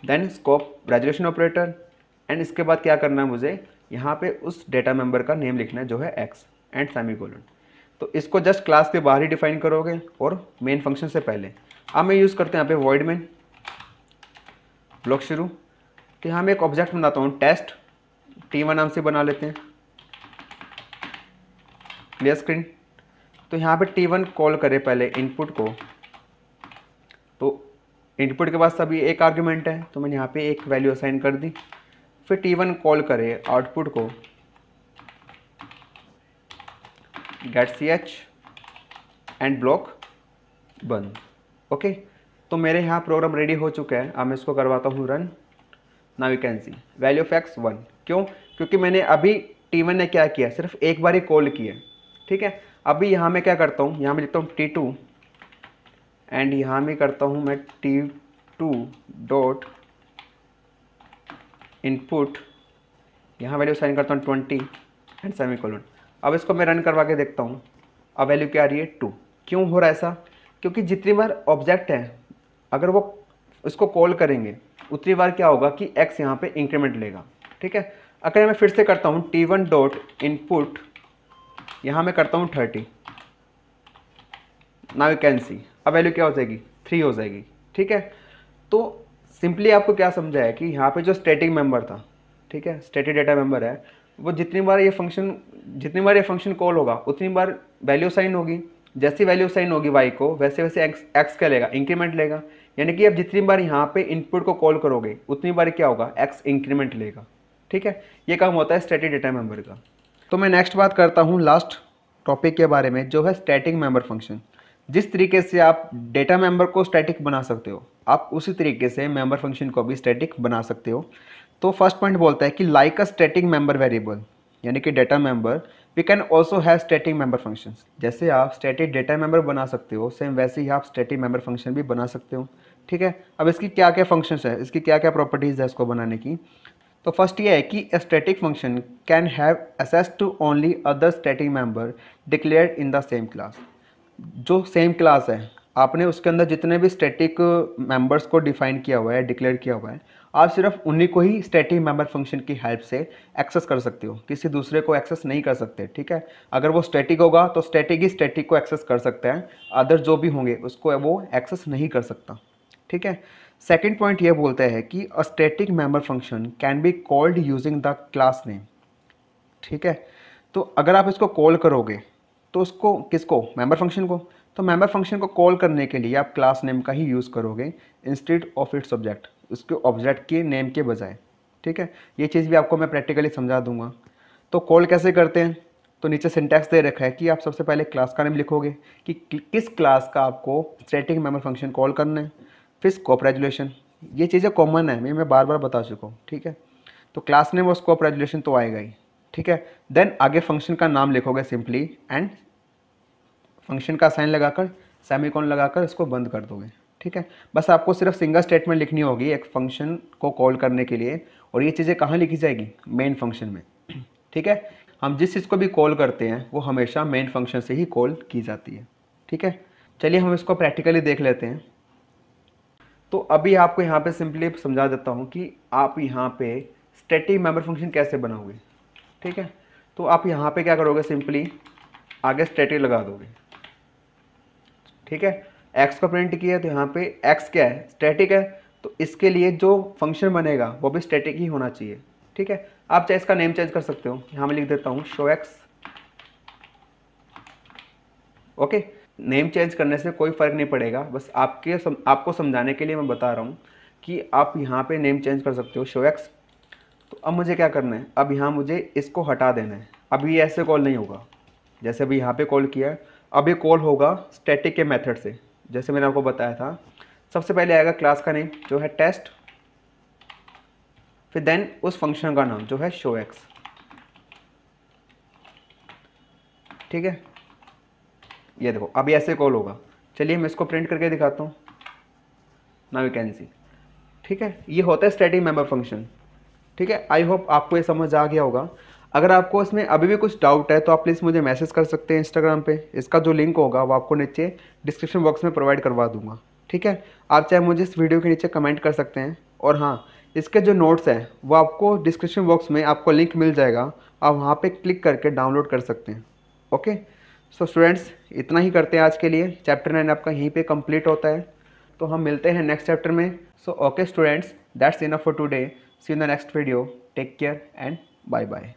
A: then scope resolution operator. And इसके बाद क्या करना है, मुझे यहाँ पे उस डेटा मेंबर का नेम लिखना है जो है एक्स एंड सेमीकोलन। तो इसको जस्ट क्लास के बाहर ही डिफाइन करोगे और मेन फंक्शन से पहले। अब मैं यूज़ करते हैं यहाँ पे वॉइड मेन ब्लॉक शुरू। तो यहाँ मैं एक ऑब्जेक्ट बनाता हूँ टेस्ट, T1 नाम से बना लेते हैं। Clear screen. तो यहाँ पे T1 कॉल करे पहले इनपुट को। तो इनपुट के बाद सभी एक आर्ग्यूमेंट है, तो मैंने यहाँ पे एक वैल्यू असाइन कर दी। फिर T1 कॉल करे आउटपुट को गेट ch एंड ब्लॉक बंद। ओके, तो मेरे यहाँ प्रोग्राम रेडी हो चुका है। अब मैं इसको करवाता हूँ run. Now you can see value of x 1। क्यों, क्योंकि मैंने अभी T1 ने क्या किया, सिर्फ एक बार ही कॉल किया। ठीक है, अभी यहाँ मैं क्या करता हूँ, यहाँ मैं लिखता हूँ T2 एंड यहाँ मैं करता हूँ मैं T2 डॉट इनपुट, यहाँ वैल्यू साइन करता हूँ 20 एंड सेमीकोलन। अब इसको मैं रन करवा के देखता हूँ। अब वैल्यू क्या आ रही है, 2। क्यों हो रहा है ऐसा, क्योंकि जितनी बार ऑब्जेक्ट है अगर वो उसको कॉल करेंगे उतनी बार क्या होगा कि x यहाँ पे इंक्रीमेंट लेगा। ठीक है, अगर मैं फिर से करता हूँ T1 डॉट इनपुट, यहाँ मैं करता हूँ 30। नाउ यू कैन सी अब वैल्यू क्या हो जाएगी, 3 हो जाएगी। ठीक है, तो सिंपली आपको क्या समझा है कि यहाँ पे जो स्टैटिक मेंबर था, ठीक है, स्टैटिक डेटा मेंबर है, वो जितनी बार ये फंक्शन कॉल होगा उतनी बार वैल्यू साइन होगी। जैसी वैल्यू साइन होगी वाई को, वैसे वैसे एक्स क्या लेगा, इंक्रीमेंट लेगा। यानी कि अब जितनी बार यहाँ पे इनपुट को कॉल करोगे उतनी बार क्या होगा, एक्स इंक्रीमेंट लेगा। ठीक है, ये काम होता है स्टैटिक डेटा मेंबर का। तो मैं नेक्स्ट बात करता हूँ लास्ट टॉपिक के बारे में, जो है स्टैटिक मेंबर फंक्शन। जिस तरीके से आप डेटा मेंबर को स्टैटिक बना सकते हो, आप उसी तरीके से मेंबर फंक्शन को भी स्टैटिक बना सकते हो। तो फर्स्ट पॉइंट बोलता है कि like a static member variable, यानी कि data member, we can also have static member functions. जैसे आप स्टैटिक डेटा मेंबर बना सकते हो, सेम वैसे ही आप स्टैटिक मेंबर फंक्शन भी बना सकते हो। ठीक है, अब इसकी क्या क्या फंक्शंस है, इसकी क्या क्या प्रॉपर्टीज़ है इसको बनाने की। तो फर्स्ट ये है कि a static function can have access to only other static member declared in the same class। जो सेम क्लास है आपने उसके अंदर जितने भी स्टैटिक मेंबर्स को डिफाइन किया हुआ है, डिक्लेयर किया हुआ है, आप सिर्फ उन्हीं को ही स्टैटिक मेंबर फंक्शन की हेल्प से एक्सेस कर सकते हो, किसी दूसरे को एक्सेस नहीं कर सकते। ठीक है, अगर वो स्टैटिक होगा तो स्टैटिक ही स्टैटिक को एक्सेस कर सकता है, अदर जो भी होंगे उसको वो एक्सेस नहीं कर सकता। ठीक है, सेकेंड पॉइंट ये बोलता है कि अ static member function can be called using the class name. ठीक है, तो अगर आप इसको कॉल करोगे तो उसको किसको, मेंबर फंक्शन को, तो मेंबर फंक्शन को कॉल करने के लिए आप क्लास नेम का ही यूज़ करोगे इंस्टेड ऑफ इट्स ऑब्जेक्ट, उसके ऑब्जेक्ट के नेम के बजाय। ठीक है, ये चीज़ भी आपको मैं प्रैक्टिकली समझा दूंगा। तो कॉल कैसे करते हैं, तो नीचे सिंटैक्स दे रखा है कि आप सबसे पहले क्लास का नेम लिखोगे कि किस क्लास का आपको स्टैटिक मेंबर फंक्शन कॉल करना है, फिर स्कोप रेजुलेशन। ये चीज़ें कॉमन है, मैं बार बार बता चुका हूँ। ठीक है, तो क्लास नेम और स्कोप रेजुलेशन तो आएगा ही। ठीक है, देन आगे फंक्शन का नाम लिखोगे सिंपली एंड फंक्शन का साइन लगाकर सेमीकोलन लगाकर इसको बंद कर दोगे। ठीक है, बस आपको सिर्फ सिंगल स्टेटमेंट लिखनी होगी एक फंक्शन को कॉल करने के लिए, और ये चीज़ें कहाँ लिखी जाएगी, मेन फंक्शन में। ठीक है, हम जिस चीज़ को भी कॉल करते हैं वो हमेशा मेन फंक्शन से ही कॉल की जाती है। ठीक है, चलिए हम इसको प्रैक्टिकली देख लेते हैं। तो अभी आपको यहाँ पे सिंपली समझा देता हूँ कि आप यहाँ पे स्टैटिक मेंबर फंक्शन कैसे बनाओगे। ठीक है, तो आप यहाँ पे क्या करोगे, सिंपली आगे स्टैटिक लगा दोगे। ठीक है, एक्स का प्रिंट किया तो यहाँ पे एक्स क्या है, स्टैटिक है, तो इसके लिए जो फंक्शन बनेगा वो भी स्टैटिक ही होना चाहिए। ठीक है, आप चाहे इसका नेम चेंज कर सकते हो, यहाँ मैं लिख देता हूँ show x. Okay, name change करने से कोई फ़र्क नहीं पड़ेगा, बस आपको समझाने के लिए मैं बता रहा हूँ कि आप यहाँ पे नेम चेंज कर सकते हो शो एक्स। तो अब मुझे क्या करना है, अब यहाँ मुझे इसको हटा देना है। अब ये ऐसे कॉल नहीं होगा जैसे अभी यहाँ पे कॉल किया है, अब ये कॉल होगा स्टैटिक के मेथड से। जैसे मैंने आपको बताया था, सबसे पहले आएगा क्लास का नेम जो है टेस्ट, फिर देन उस फंक्शन का नाम जो है शो एक्स। ठीक है, ये देखो अब ये ऐसे कॉल होगा। चलिए मैं इसको प्रिंट करके दिखाता हूँ, नाउ यू कैन सी। ठीक है, ये होता है स्टैटिक मेंबर फंक्शन। ठीक है, आई होप आपको ये समझ आ गया होगा। अगर आपको इसमें अभी भी कुछ डाउट है तो आप प्लीज़ मुझे मैसेज कर सकते हैं इंस्टाग्राम पे। इसका जो लिंक होगा वो आपको नीचे डिस्क्रिप्शन बॉक्स में प्रोवाइड करवा दूंगा। ठीक है, आप चाहे मुझे इस वीडियो के नीचे कमेंट कर सकते हैं, और हाँ, इसके जो नोट्स हैं वो आपको डिस्क्रिप्शन बॉक्स में आपको लिंक मिल जाएगा, आप वहाँ पर क्लिक करके डाउनलोड कर सकते हैं। ओके, सो स्टूडेंट्स इतना ही करते हैं आज के लिए। चैप्टर 9 आपका यहीं पे कंप्लीट होता है, तो हम मिलते हैं नेक्स्ट चैप्टर में। So okay students, that's enough for today. See you in the next video. Take care and bye bye.